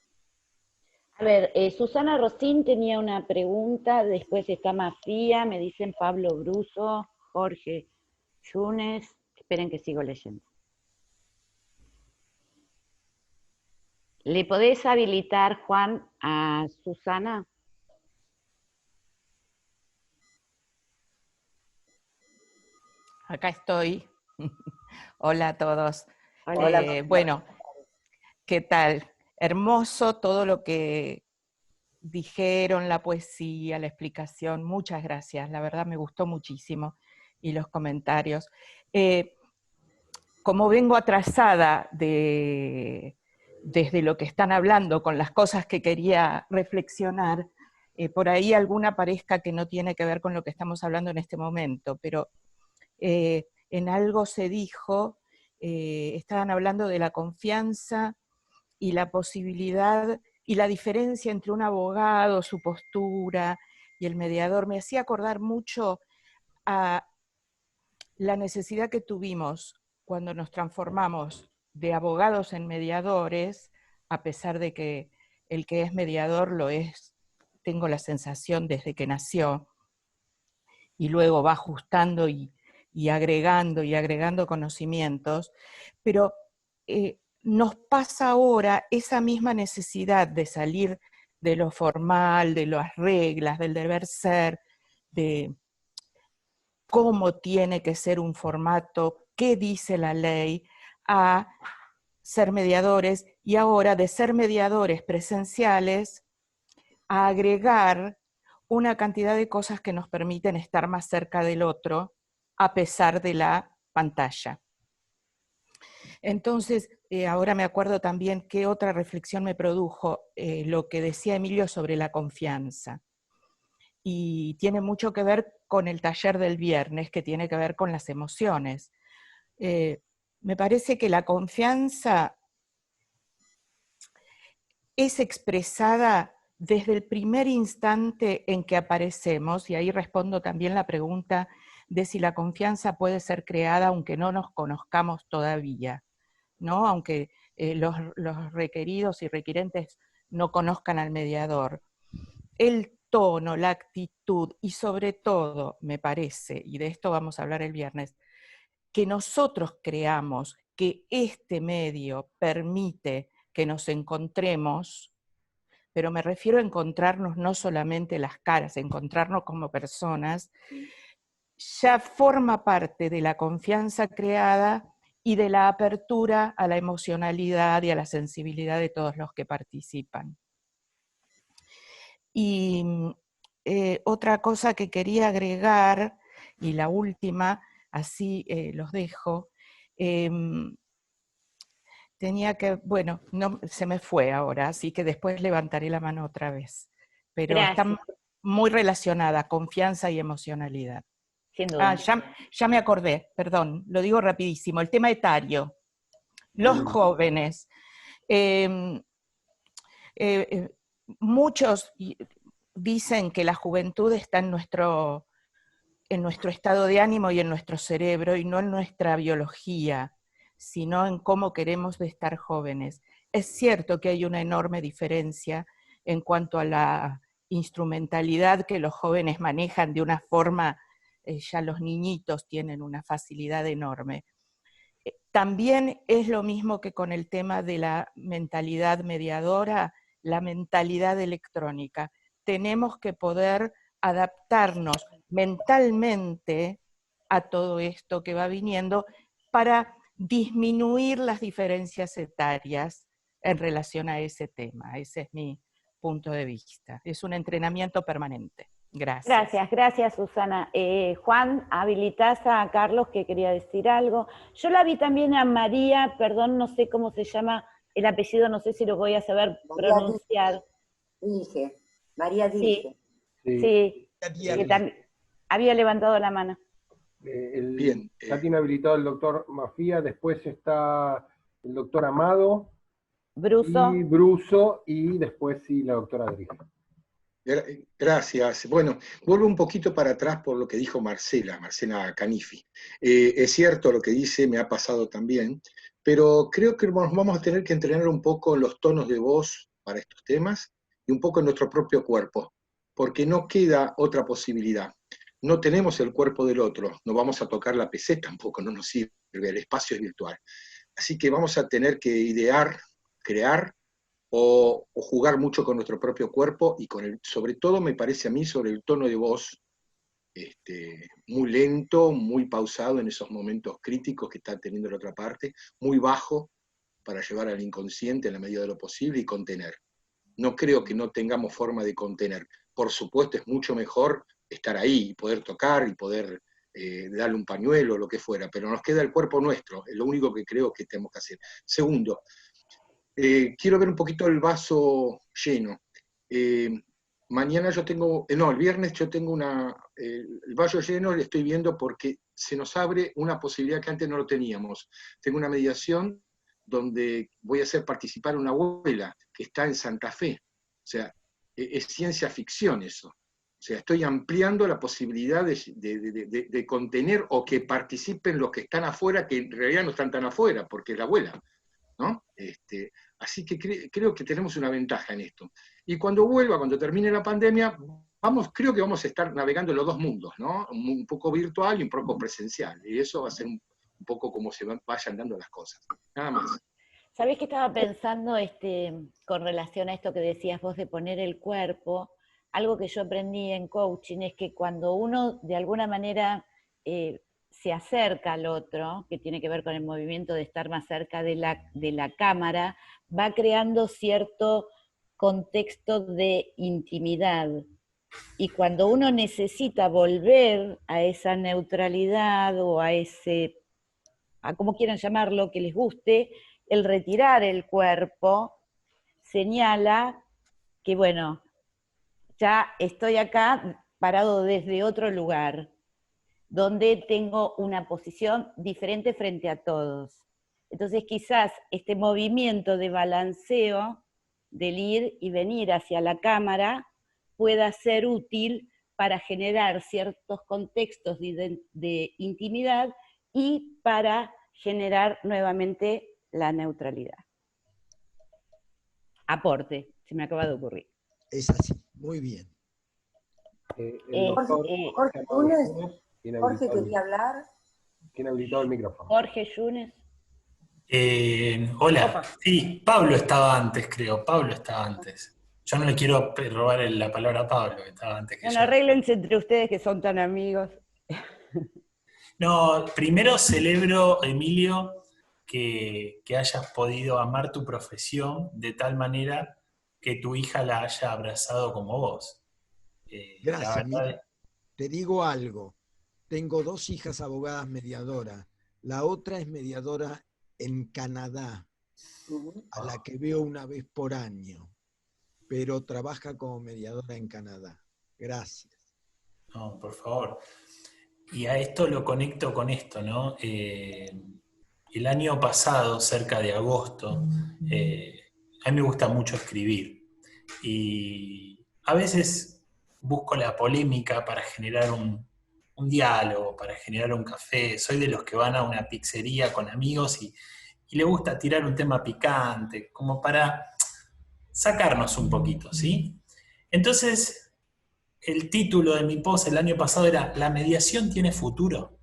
A ver, Susana Rosín tenía una pregunta, después está Mafía, me dicen Pablo Bruso, Jorge Yunes, esperen que sigo leyendo. ¿Le podés habilitar, Juan, a Susana? Acá estoy. Hola a todos. Hola, Bueno, ¿qué tal? Hermoso todo lo que dijeron, la poesía, la explicación. Muchas gracias, la verdad me gustó muchísimo. Y los comentarios. Como vengo atrasada desde lo que están hablando con las cosas que quería reflexionar, por ahí alguna parezca que no tiene que ver con lo que estamos hablando en este momento, pero en algo se dijo, estaban hablando de la confianza y la posibilidad y la diferencia entre un abogado, su postura y el mediador. Me hacía acordar mucho a la necesidad que tuvimos cuando nos transformamos de abogados en mediadores, a pesar de que el que es mediador lo es, tengo la sensación desde que nació, y luego va ajustando y agregando conocimientos, pero nos pasa ahora esa misma necesidad de salir de lo formal, de las reglas, del deber ser, de cómo tiene que ser un formato, qué dice la ley, a ser mediadores, y ahora de ser mediadores presenciales a agregar una cantidad de cosas que nos permiten estar más cerca del otro a pesar de la pantalla. Entonces, ahora me acuerdo también qué otra reflexión me produjo lo que decía Emilio sobre la confianza. Y tiene mucho que ver con el taller del viernes, que tiene que ver con las emociones. Me parece que la confianza es expresada desde el primer instante en que aparecemos, y ahí respondo también la pregunta de si la confianza puede ser creada aunque no nos conozcamos todavía. ¿no? Aunque los requeridos y requirentes no conozcan al mediador. El tono, la actitud y sobre todo, me parece, y de esto vamos a hablar el viernes, que nosotros creamos que este medio permite que nos encontremos, pero me refiero a encontrarnos no solamente las caras, encontrarnos como personas, ya forma parte de la confianza creada y de la apertura a la emocionalidad y a la sensibilidad de todos los que participan. Y otra cosa que quería agregar, y la última, así los dejo, tenía que, bueno, no, se me fue ahora, así que después levantaré la mano otra vez, pero Gracias. está muy relacionada, confianza y emocionalidad. Sin duda. Ya me acordé, perdón, lo digo rapidísimo, el tema etario. Los jóvenes, muchos dicen que la juventud está en nuestro estado de ánimo y en nuestro cerebro, y no en nuestra biología, sino en cómo queremos estar jóvenes. Es cierto que hay una enorme diferencia en cuanto a la instrumentalidad que los jóvenes manejan de una forma, ya los niñitos tienen una facilidad enorme. También es lo mismo que con el tema de la mentalidad mediadora, la mentalidad electrónica. Tenemos que poder adaptarnos mentalmente a todo esto que va viniendo para disminuir las diferencias etarias en relación a ese tema. Ese es mi punto de vista. Es un entrenamiento permanente. Gracias. Gracias Susana. Juan, habilitás a Carlos que quería decir algo. Yo la vi también a María, perdón, no sé cómo se llama el apellido, no sé si lo voy a saber pronunciar. María Dirge. Sí, que también había levantado la mano. Bien. Ya tiene habilitado el doctor Mafía, después está el doctor Amado, Bruso, y después sí la doctora Dirge. Gracias. Bueno, vuelvo un poquito para atrás por lo que dijo Marcela Canifi. Es cierto lo que dice, me ha pasado también, pero creo que nos vamos a tener que entrenar un poco en los tonos de voz para estos temas y un poco en nuestro propio cuerpo, porque no queda otra posibilidad. No tenemos el cuerpo del otro, no vamos a tocar la PC tampoco, no nos sirve, el espacio es virtual. Así que vamos a tener que idear, crear, o jugar mucho con nuestro propio cuerpo y sobre todo me parece a mí sobre el tono de voz muy lento, muy pausado en esos momentos críticos que está teniendo la otra parte, muy bajo para llevar al inconsciente en la medida de lo posible y contener. No creo que no tengamos forma de contener. Por supuesto es mucho mejor estar ahí y poder tocar y poder darle un pañuelo o lo que fuera, pero nos queda el cuerpo nuestro, es lo único que creo que tenemos que hacer. Segundo, quiero ver un poquito el vaso lleno. Mañana yo tengo, el viernes yo tengo el vaso lleno, lo estoy viendo porque se nos abre una posibilidad que antes no lo teníamos. Tengo una mediación donde voy a hacer participar a una abuela que está en Santa Fe. O sea, es ciencia ficción eso. O sea, estoy ampliando la posibilidad de contener o que participen los que están afuera, que en realidad no están tan afuera, porque es la abuela, ¿no? Así que creo que tenemos una ventaja en esto. Y cuando termine la pandemia, creo que vamos a estar navegando en los dos mundos, ¿no? Un poco virtual y un poco presencial. Y eso va a ser un poco como se vayan dando las cosas. Nada más. ¿Sabés qué estaba pensando con relación a esto que decías vos de poner el cuerpo? Algo que yo aprendí en coaching es que cuando uno de alguna manera se acerca al otro, que tiene que ver con el movimiento de estar más cerca de la cámara, va creando cierto contexto de intimidad. Y cuando uno necesita volver a esa neutralidad o a como quieran llamarlo, que les guste, el retirar el cuerpo señala que, bueno, ya estoy acá parado desde otro lugar, donde tengo una posición diferente frente a todos. Entonces quizás este movimiento de balanceo del ir y venir hacia la cámara pueda ser útil para generar ciertos contextos de intimidad y para generar nuevamente la neutralidad. Aporte, se me acaba de ocurrir. Es así, muy bien. Jorge quería hablar. ¿Tiene habilitado el micrófono? Jorge Yunes. Hola, sí, Pablo estaba antes, creo, Pablo estaba antes. Yo no le quiero robar la palabra a Pablo, que estaba antes que Bueno, yo. arréglense entre ustedes que son tan amigos. No, primero celebro, Emilio, que hayas podido amar tu profesión de tal manera que tu hija la haya abrazado como vos. Gracias, mira, te digo algo. Tengo 2 hijas abogadas mediadoras. La otra es mediadora en Canadá, a la que veo una vez por año, pero trabaja como mediadora en Canadá. Gracias. No, por favor. Y a esto lo conecto con esto, ¿no? El año pasado, cerca de agosto, a mí me gusta mucho escribir. Y a veces busco la polémica para generar un diálogo, para generar un café. Soy de los que van a una pizzería con amigos y le gusta tirar un tema picante, como para sacarnos un poquito, ¿sí? Entonces, el título de mi post el año pasado era ¿La mediación tiene futuro?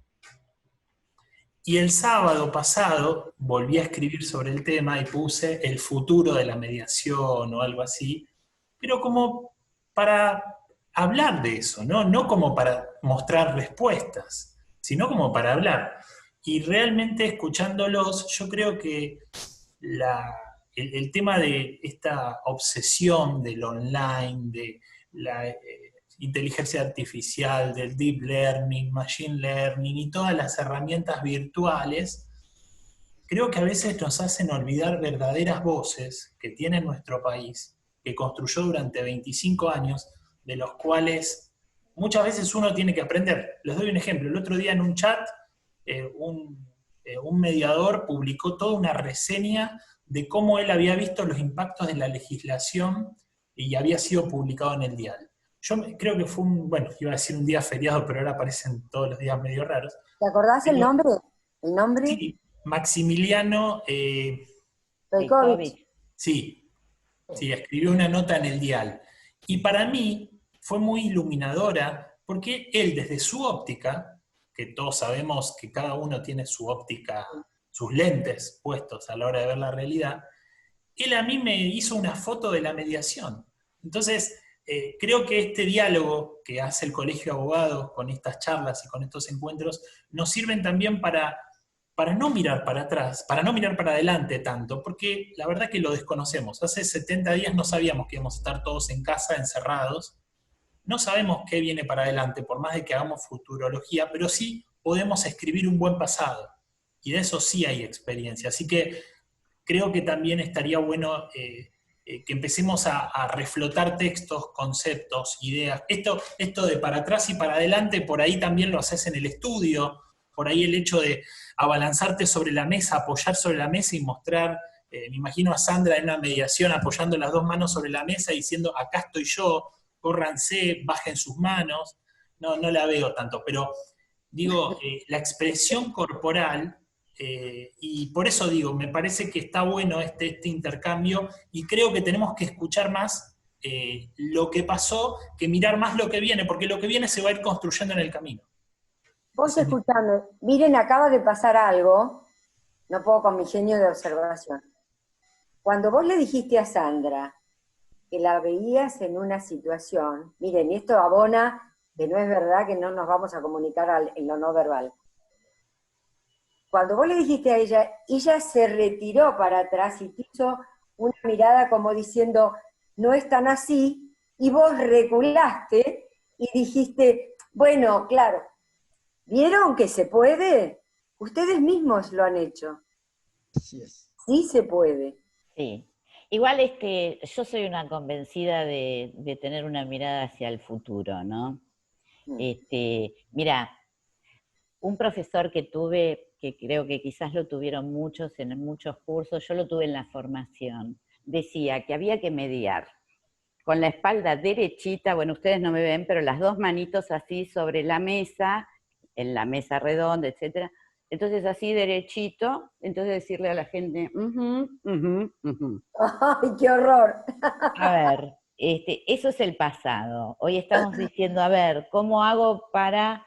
Y el sábado pasado volví a escribir sobre el tema y puse el futuro de la mediación o algo así, pero como para hablar de eso, ¿no? No como para mostrar respuestas, sino como para hablar. Y realmente escuchándolos, yo creo que el tema de esta obsesión del online, de la inteligencia artificial, del deep learning, machine learning y todas las herramientas virtuales, creo que a veces nos hacen olvidar verdaderas voces que tiene nuestro país, que construyó durante 25 años, de los cuales muchas veces uno tiene que aprender. Les doy un ejemplo. El otro día en un chat, un mediador publicó toda una reseña de cómo él había visto los impactos de la legislación y había sido publicado en el Dial. Yo creo que fue iba a decir un día feriado, pero ahora aparecen todos los días medio raros. ¿Te acordás el nombre? ¿El nombre? Sí, Maximiliano Peikovic. Sí, escribió una nota en el Dial. Y para mí fue muy iluminadora, porque él desde su óptica, que todos sabemos que cada uno tiene su óptica, sus lentes puestos a la hora de ver la realidad, él a mí me hizo una foto de la mediación. Entonces, creo que este diálogo que hace el Colegio de Abogados con estas charlas y con estos encuentros nos sirven también para no mirar para atrás, para no mirar para adelante tanto, porque la verdad que lo desconocemos. Hace 70 días no sabíamos que íbamos a estar todos en casa, encerrados. No sabemos qué viene para adelante, por más de que hagamos futurología, pero sí podemos escribir un buen pasado. Y de eso sí hay experiencia. Así que creo que también estaría bueno que empecemos a reflotar textos, conceptos, ideas. Esto de para atrás y para adelante, por ahí también lo haces en el estudio, por ahí el hecho de abalanzarte sobre la mesa, apoyar sobre la mesa y mostrar, me imagino a Sandra en una mediación apoyando las 2 manos sobre la mesa diciendo, acá estoy yo, córranse, bajen sus manos. No la veo tanto, pero digo, la expresión corporal, y por eso digo, me parece que está bueno este intercambio, y creo que tenemos que escuchar más lo que pasó, que mirar más lo que viene, porque lo que viene se va a ir construyendo en el camino. Vos escuchame, miren, acaba de pasar algo, no puedo con mi genio de observación. Cuando vos le dijiste a Sandra que la veías en una situación, miren, esto abona que no es verdad que no nos vamos a comunicar en lo no verbal. Cuando vos le dijiste a ella se retiró para atrás y te hizo una mirada como diciendo, no es tan así, y vos reculaste y dijiste, bueno, claro, ¿vieron que se puede? Ustedes mismos lo han hecho. Así es. Sí se puede. Sí. Igual yo soy una convencida de tener una mirada hacia el futuro, ¿no? Mira, un profesor que tuve, que creo que quizás lo tuvieron muchos en muchos cursos, yo lo tuve en la formación, decía que había que mediar con la espalda derechita, bueno, ustedes no me ven, pero las 2 manitos así sobre la mesa, en la mesa redonda, etcétera, Entonces así derechito, entonces decirle a la gente, ¡Ay, qué horror! A ver, eso es el pasado. Hoy estamos diciendo, a ver, ¿cómo hago para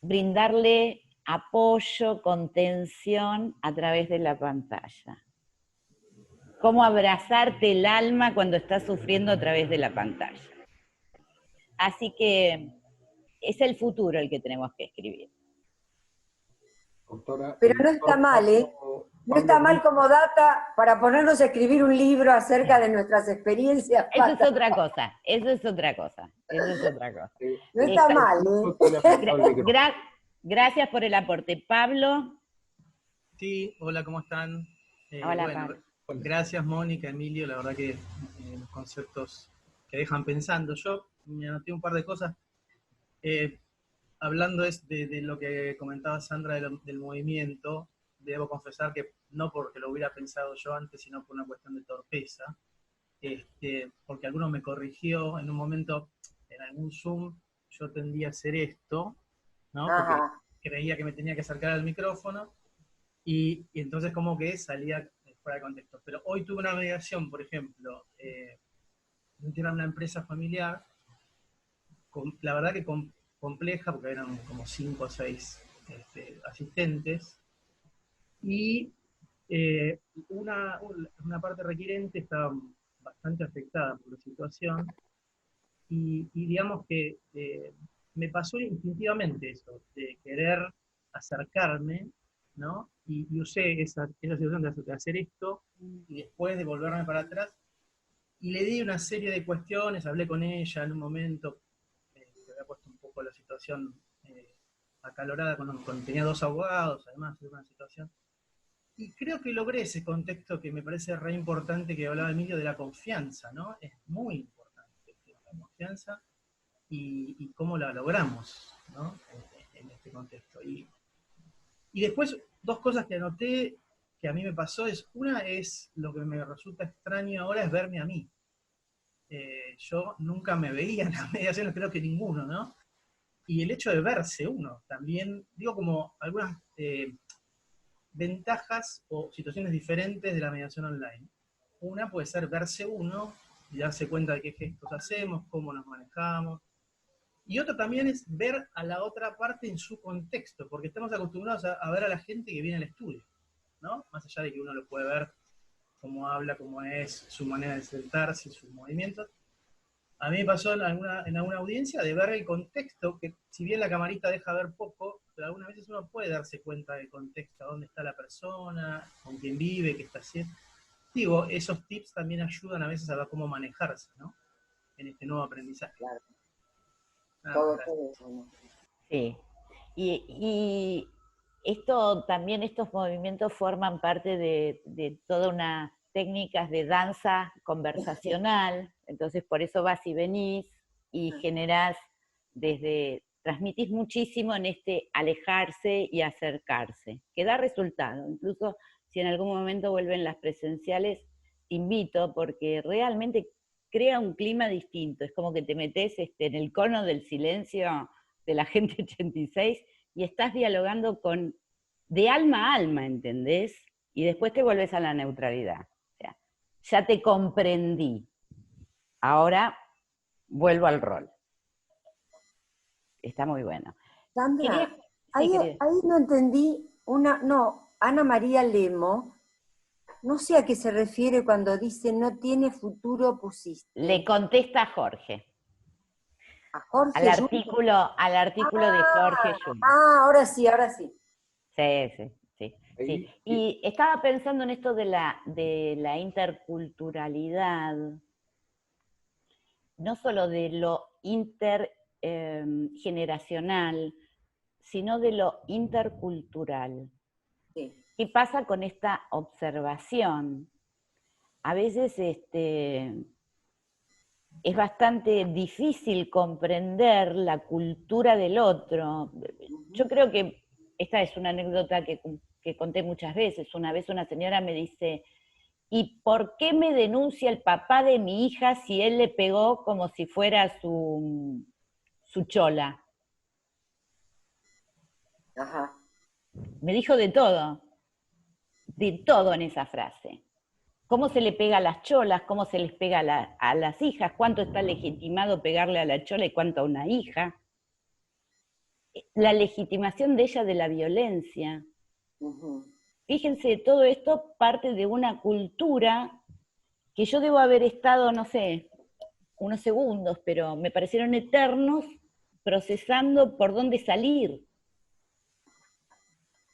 brindarle apoyo, contención a través de la pantalla? ¿Cómo abrazarte el alma cuando estás sufriendo a través de la pantalla? Así que es el futuro el que tenemos que escribir. Doctora, Pero no está mal, ¿eh? No está mal como data para ponernos a escribir un libro acerca de nuestras experiencias. Eso es otra cosa, eso es otra cosa, eso es otra cosa. No está mal, ¿eh? Gracias por el aporte. Pablo. Sí, hola, ¿cómo están? Hola, bueno, Pablo. Gracias, Mónica, Emilio, la verdad que los conceptos que dejan pensando. Yo me anoté un par de cosas. Hablando de lo que comentaba Sandra del movimiento, debo confesar que no porque lo hubiera pensado yo antes, sino por una cuestión de torpeza, porque alguno me corrigió en un momento, en algún Zoom, yo tendía a hacer esto, ¿no? Porque creía que me tenía que acercar al micrófono, y entonces como que salía fuera de contexto. Pero hoy tuve una mediación, por ejemplo, de una empresa familiar, la verdad que compleja, porque eran como 5 o 6 asistentes, y una parte requirente estaba bastante afectada por la situación, y digamos que me pasó instintivamente eso, de querer acercarme, ¿no? Y usé esa situación de hacer esto, y después de volverme para atrás, y le di una serie de cuestiones, hablé con ella en un momento, que había puesto un poco la situación acalorada, tenía 2 abogados, además de una situación. Y creo que logré ese contexto que me parece re importante que hablaba Emilio de la confianza, ¿no? Es muy importante la confianza y cómo la logramos, ¿no? En este contexto. Y después, 2 cosas que anoté que a mí me pasó una es, lo que me resulta extraño ahora es verme a mí. Yo nunca me veía en las mediaciones, creo que ninguno, ¿no? Y el hecho de verse uno también, digo como algunas ventajas o situaciones diferentes de la mediación online. Una puede ser verse uno y darse cuenta de qué gestos hacemos, cómo nos manejamos. Y otra también es ver a la otra parte en su contexto, porque estamos acostumbrados a ver a la gente que viene al estudio, ¿no? Más allá de que uno lo puede ver cómo habla, cómo es, su manera de sentarse, sus movimientos. A mí me pasó en alguna audiencia de ver el contexto, que si bien la camarita deja ver poco, pero algunas veces uno puede darse cuenta del contexto, dónde está la persona, con quién vive, qué está haciendo. Digo, esos tips también ayudan a veces a ver cómo manejarse, ¿no? En este nuevo aprendizaje. Claro. Todo eso. Sí. Y estos movimientos forman parte de toda una técnicas de danza conversacional, entonces por eso vas y venís y generás transmitís muchísimo en alejarse y acercarse, que da resultado. Incluso si en algún momento vuelven las presenciales, invito, porque realmente crea un clima distinto, es como que te metes en el cono del silencio de la gente 86 y estás dialogando de alma a alma, ¿entendés? Y después te vuelves a la neutralidad. O sea, ya te comprendí. Ahora vuelvo al rol. Está muy bueno. Sandra, ahí no entendí Ana María Lemo, no sé a qué se refiere cuando dice no tiene futuro pusiste. Le contesta a Jorge. ¿A Jorge? Al artículo de Jorge Jung. Ahora sí. Sí. Y estaba pensando en esto de la interculturalidad, no solo de lo intergeneracional, sino de lo intercultural. Sí. ¿Qué pasa con esta observación? A veces es bastante difícil comprender la cultura del otro. Yo creo que esta es una anécdota que conté muchas veces. Una vez una señora me dice, ¿y por qué me denuncia el papá de mi hija si él le pegó como si fuera su chola? Ajá. Me dijo de todo en esa frase. Cómo se le pega a las cholas, cómo se les pega a las hijas, cuánto está legitimado pegarle a la chola y cuánto a una hija. La legitimación de ella de la violencia. Fíjense, todo esto parte de una cultura que yo debo haber estado, no sé, unos segundos, pero me parecieron eternos procesando por dónde salir.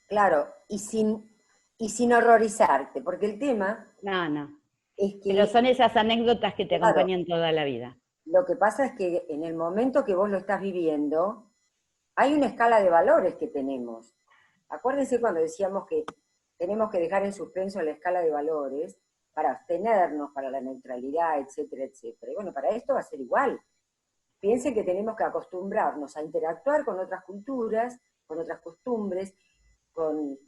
Claro, y sin horrorizarte, porque el tema No. es que... Pero son esas anécdotas que te acompañan toda la vida. Lo que pasa es que en el momento que vos lo estás viviendo, hay una escala de valores que tenemos. Acuérdense cuando decíamos que tenemos que dejar en suspenso la escala de valores para abstenernos, para la neutralidad, etcétera, etcétera. Y bueno, para esto va a ser igual. Piensen que tenemos que acostumbrarnos a interactuar con otras culturas, con otras costumbres, con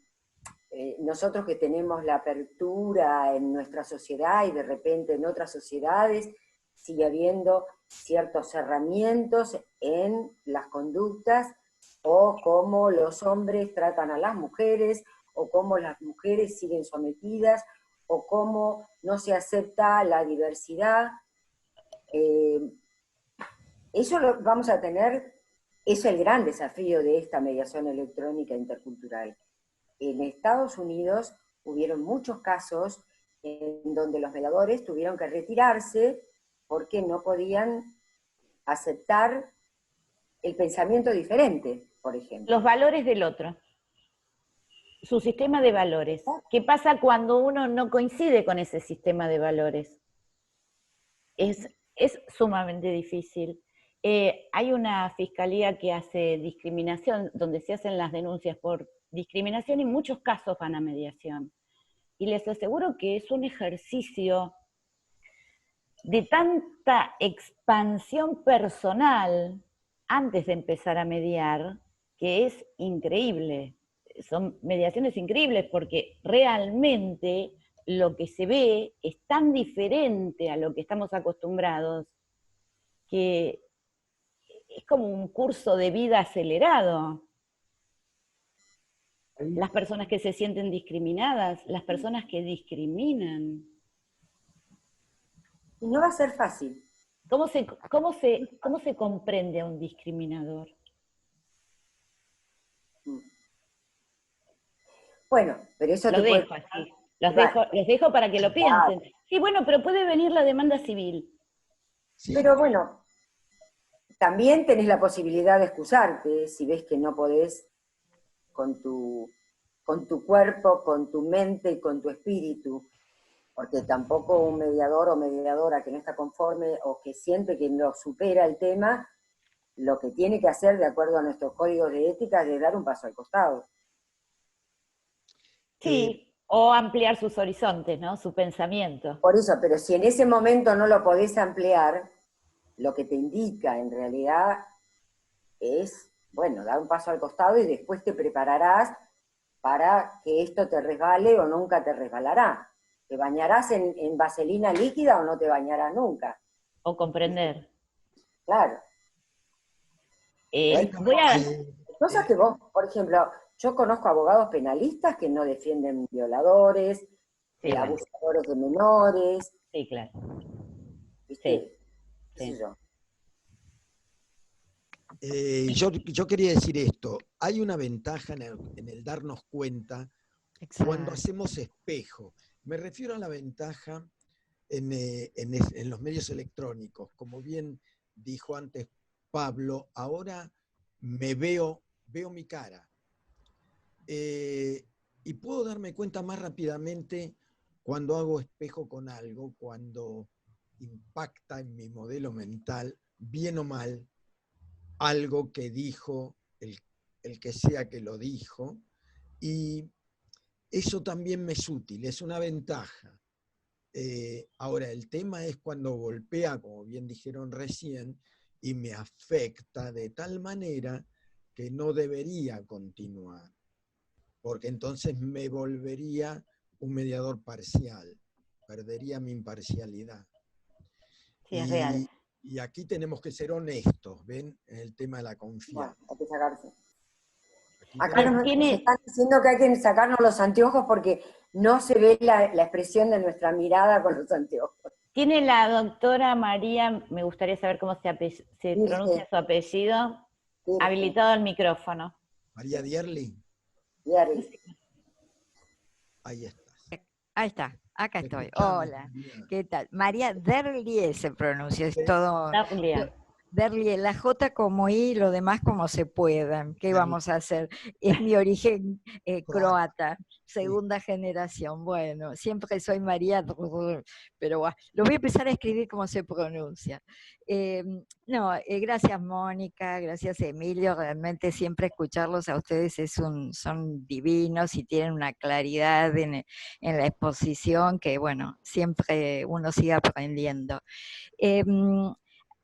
nosotros que tenemos la apertura en nuestra sociedad y de repente en otras sociedades sigue habiendo ciertos cerramientos en las conductas, o cómo los hombres tratan a las mujeres, o cómo las mujeres siguen sometidas, o cómo no se acepta la diversidad. Eso lo vamos a tener, es el gran desafío de esta mediación electrónica intercultural. En Estados Unidos hubieron muchos casos en donde los mediadores tuvieron que retirarse porque no podían aceptar el pensamiento diferente, por ejemplo. Los valores del otro. Su sistema de valores. ¿Qué pasa cuando uno no coincide con ese sistema de valores? Es sumamente difícil. Hay una fiscalía que hace discriminación, donde se hacen las denuncias por discriminación y en muchos casos van a mediación. Y les aseguro que es un ejercicio de tanta expansión personal antes de empezar a mediar, que es increíble. Son mediaciones increíbles porque realmente lo que se ve es tan diferente a lo que estamos acostumbrados que es como un curso de vida acelerado. Las personas que se sienten discriminadas, las personas que discriminan. Y no va a ser fácil. ¿Cómo se comprende a un discriminador? Bueno, pero eso lo te dejo puede... así. Los dejo para que lo piensen. Sí, bueno, pero puede venir la demanda civil. Sí. Pero bueno, también tenés la posibilidad de excusarte si ves que no podés con tu cuerpo, con tu mente y con tu espíritu, porque tampoco un mediador o mediadora que no está conforme o que siente que no supera el tema, lo que tiene que hacer de acuerdo a nuestros códigos de ética es de dar un paso al costado. Sí, o ampliar sus horizontes, ¿no? Su pensamiento. Por eso, pero si en ese momento no lo podés ampliar, lo que te indica en realidad es, bueno, dar un paso al costado y después te prepararás para que esto te resbale o nunca te resbalará. ¿Te bañarás en vaselina líquida o no te bañarás nunca? O comprender. Claro. Cosas que vos, por ejemplo, yo conozco abogados penalistas que no defienden violadores, abusadores de menores. Sí, claro. ¿Viste? Sí. Yo quería decir esto, hay una ventaja en el darnos cuenta cuando hacemos espejo. Me refiero a la ventaja en los medios electrónicos. Como bien dijo antes Pablo, ahora me veo mi cara. Y puedo darme cuenta más rápidamente cuando hago espejo con algo, cuando impacta en mi modelo mental, bien o mal, algo que dijo el que sea que lo dijo, y eso también me es útil, es una ventaja. Ahora, el tema es cuando golpea, como bien dijeron recién, y me afecta de tal manera que no debería continuar, porque entonces me volvería un mediador parcial, perdería mi imparcialidad. Sí, es real. Y aquí tenemos que ser honestos, ¿ven? En el tema de la confianza. Bueno, hay que sacarse. Acá nos están diciendo que hay que sacarnos los anteojos porque no se ve la expresión de nuestra mirada con los anteojos. Tiene la doctora María, me gustaría saber cómo se pronuncia su apellido, habilitado el micrófono. María Dierli. Ahí está. Ahí está, acá estoy. Hola, ¿qué tal? María Derlie se pronuncia, es todo. Derlie, la J como I, lo demás como se puedan. ¿Qué vamos a hacer? Es mi origen croata, segunda generación. Bueno, siempre soy María, pero lo voy a empezar a escribir como se pronuncia. Gracias Mónica, gracias Emilio, realmente siempre escucharlos a ustedes son divinos y tienen una claridad en la exposición que, bueno, siempre uno sigue aprendiendo.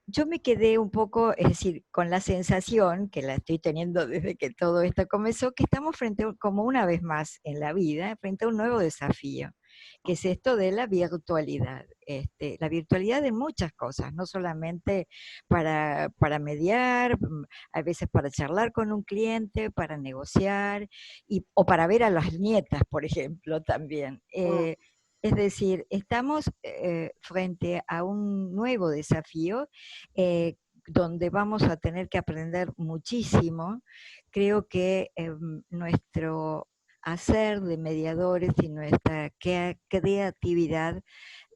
Yo me quedé un poco, es decir, con la sensación, que la estoy teniendo desde que todo esto comenzó, que estamos como una vez más en la vida, frente a un nuevo desafío, que es esto de la virtualidad. La virtualidad de muchas cosas, no solamente para mediar, a veces para charlar con un cliente, para negociar, o para ver a las nietas, por ejemplo, también. Es decir, estamos frente a un nuevo desafío donde vamos a tener que aprender muchísimo. Creo que nuestro hacer de mediadores y nuestra creatividad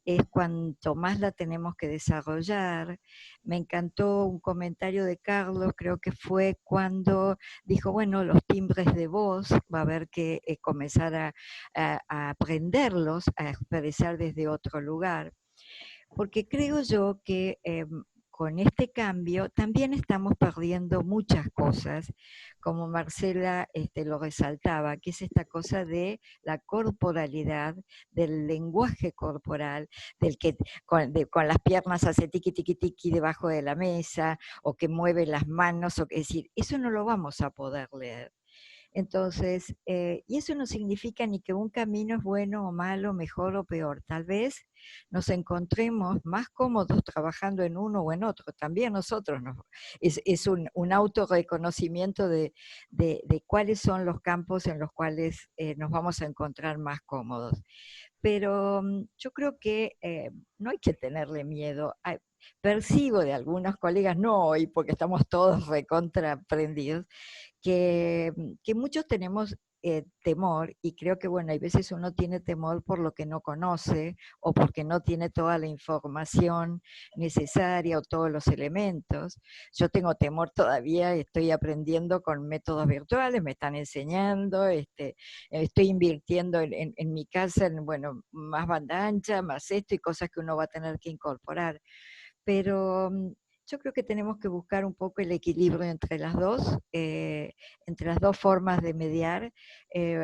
es cuanto más la tenemos que desarrollar. Me encantó un comentario de Carlos, creo que fue cuando dijo, bueno, los timbres de voz, va a haber que comenzar a aprenderlos, a expresar desde otro lugar. Porque creo yo que con este cambio también estamos perdiendo muchas cosas, como Marcela lo resaltaba, que es esta cosa de la corporalidad, del lenguaje corporal, del que con las piernas hace tiqui tiqui tiqui debajo de la mesa, o que mueve las manos, es decir, eso no lo vamos a poder leer. Entonces, y eso no significa ni que un camino es bueno o malo, mejor o peor. Tal vez nos encontremos más cómodos trabajando en uno o en otro. También nosotros es un autorreconocimiento de cuáles son los campos en los cuales nos vamos a encontrar más cómodos. Pero yo creo que no hay que tenerle miedo. Percibo de algunos colegas, no hoy, porque estamos todos recontraprendidos, que muchos tenemos temor, y creo que, bueno, hay veces uno tiene temor por lo que no conoce, o porque no tiene toda la información necesaria o todos los elementos. Yo tengo temor todavía, estoy aprendiendo con métodos virtuales, me están enseñando, estoy invirtiendo en mi casa, bueno, más banda ancha, más esto y cosas que uno va a tener que incorporar. Pero yo creo que tenemos que buscar un poco el equilibrio entre las dos formas de mediar,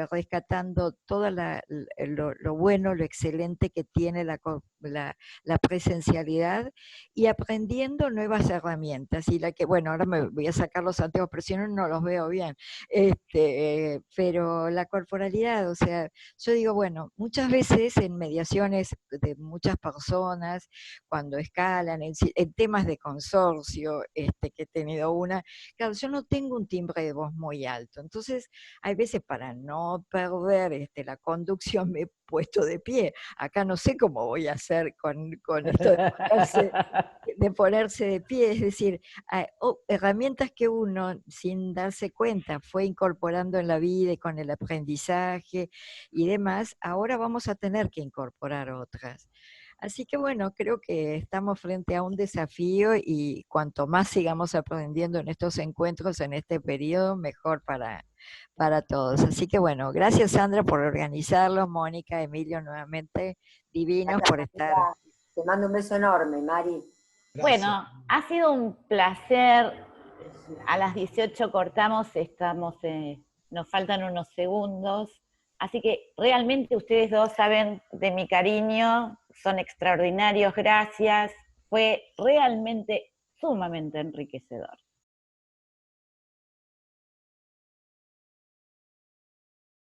rescatando todo lo bueno, lo excelente que tiene la presencialidad, y aprendiendo nuevas herramientas. Y bueno, ahora me voy a sacar los anteojos, pero si no los veo bien. Pero la corporalidad, o sea, yo digo, bueno, muchas veces en mediaciones de muchas personas, cuando escalan en temas de consorcio, que he tenido claro, yo no tengo un timbre de voz muy alto, entonces hay veces para no perder la conducción me he puesto de pie. Acá no sé cómo voy a hacer con esto de ponerse de pie, es decir, herramientas que uno sin darse cuenta fue incorporando en la vida y con el aprendizaje y demás, ahora vamos a tener que incorporar otras. Así que bueno, creo que estamos frente a un desafío, y cuanto más sigamos aprendiendo en estos encuentros, en este periodo, mejor para todos. Así que bueno, gracias Sandra por organizarlo, Mónica, Emilio, nuevamente, divinos por estar. Te mando un beso enorme, Mari. Gracias. Bueno, ha sido un placer. A las 18 cortamos, nos faltan unos segundos. Así que realmente ustedes dos saben de mi cariño, son extraordinarios, gracias. Fue realmente sumamente enriquecedor.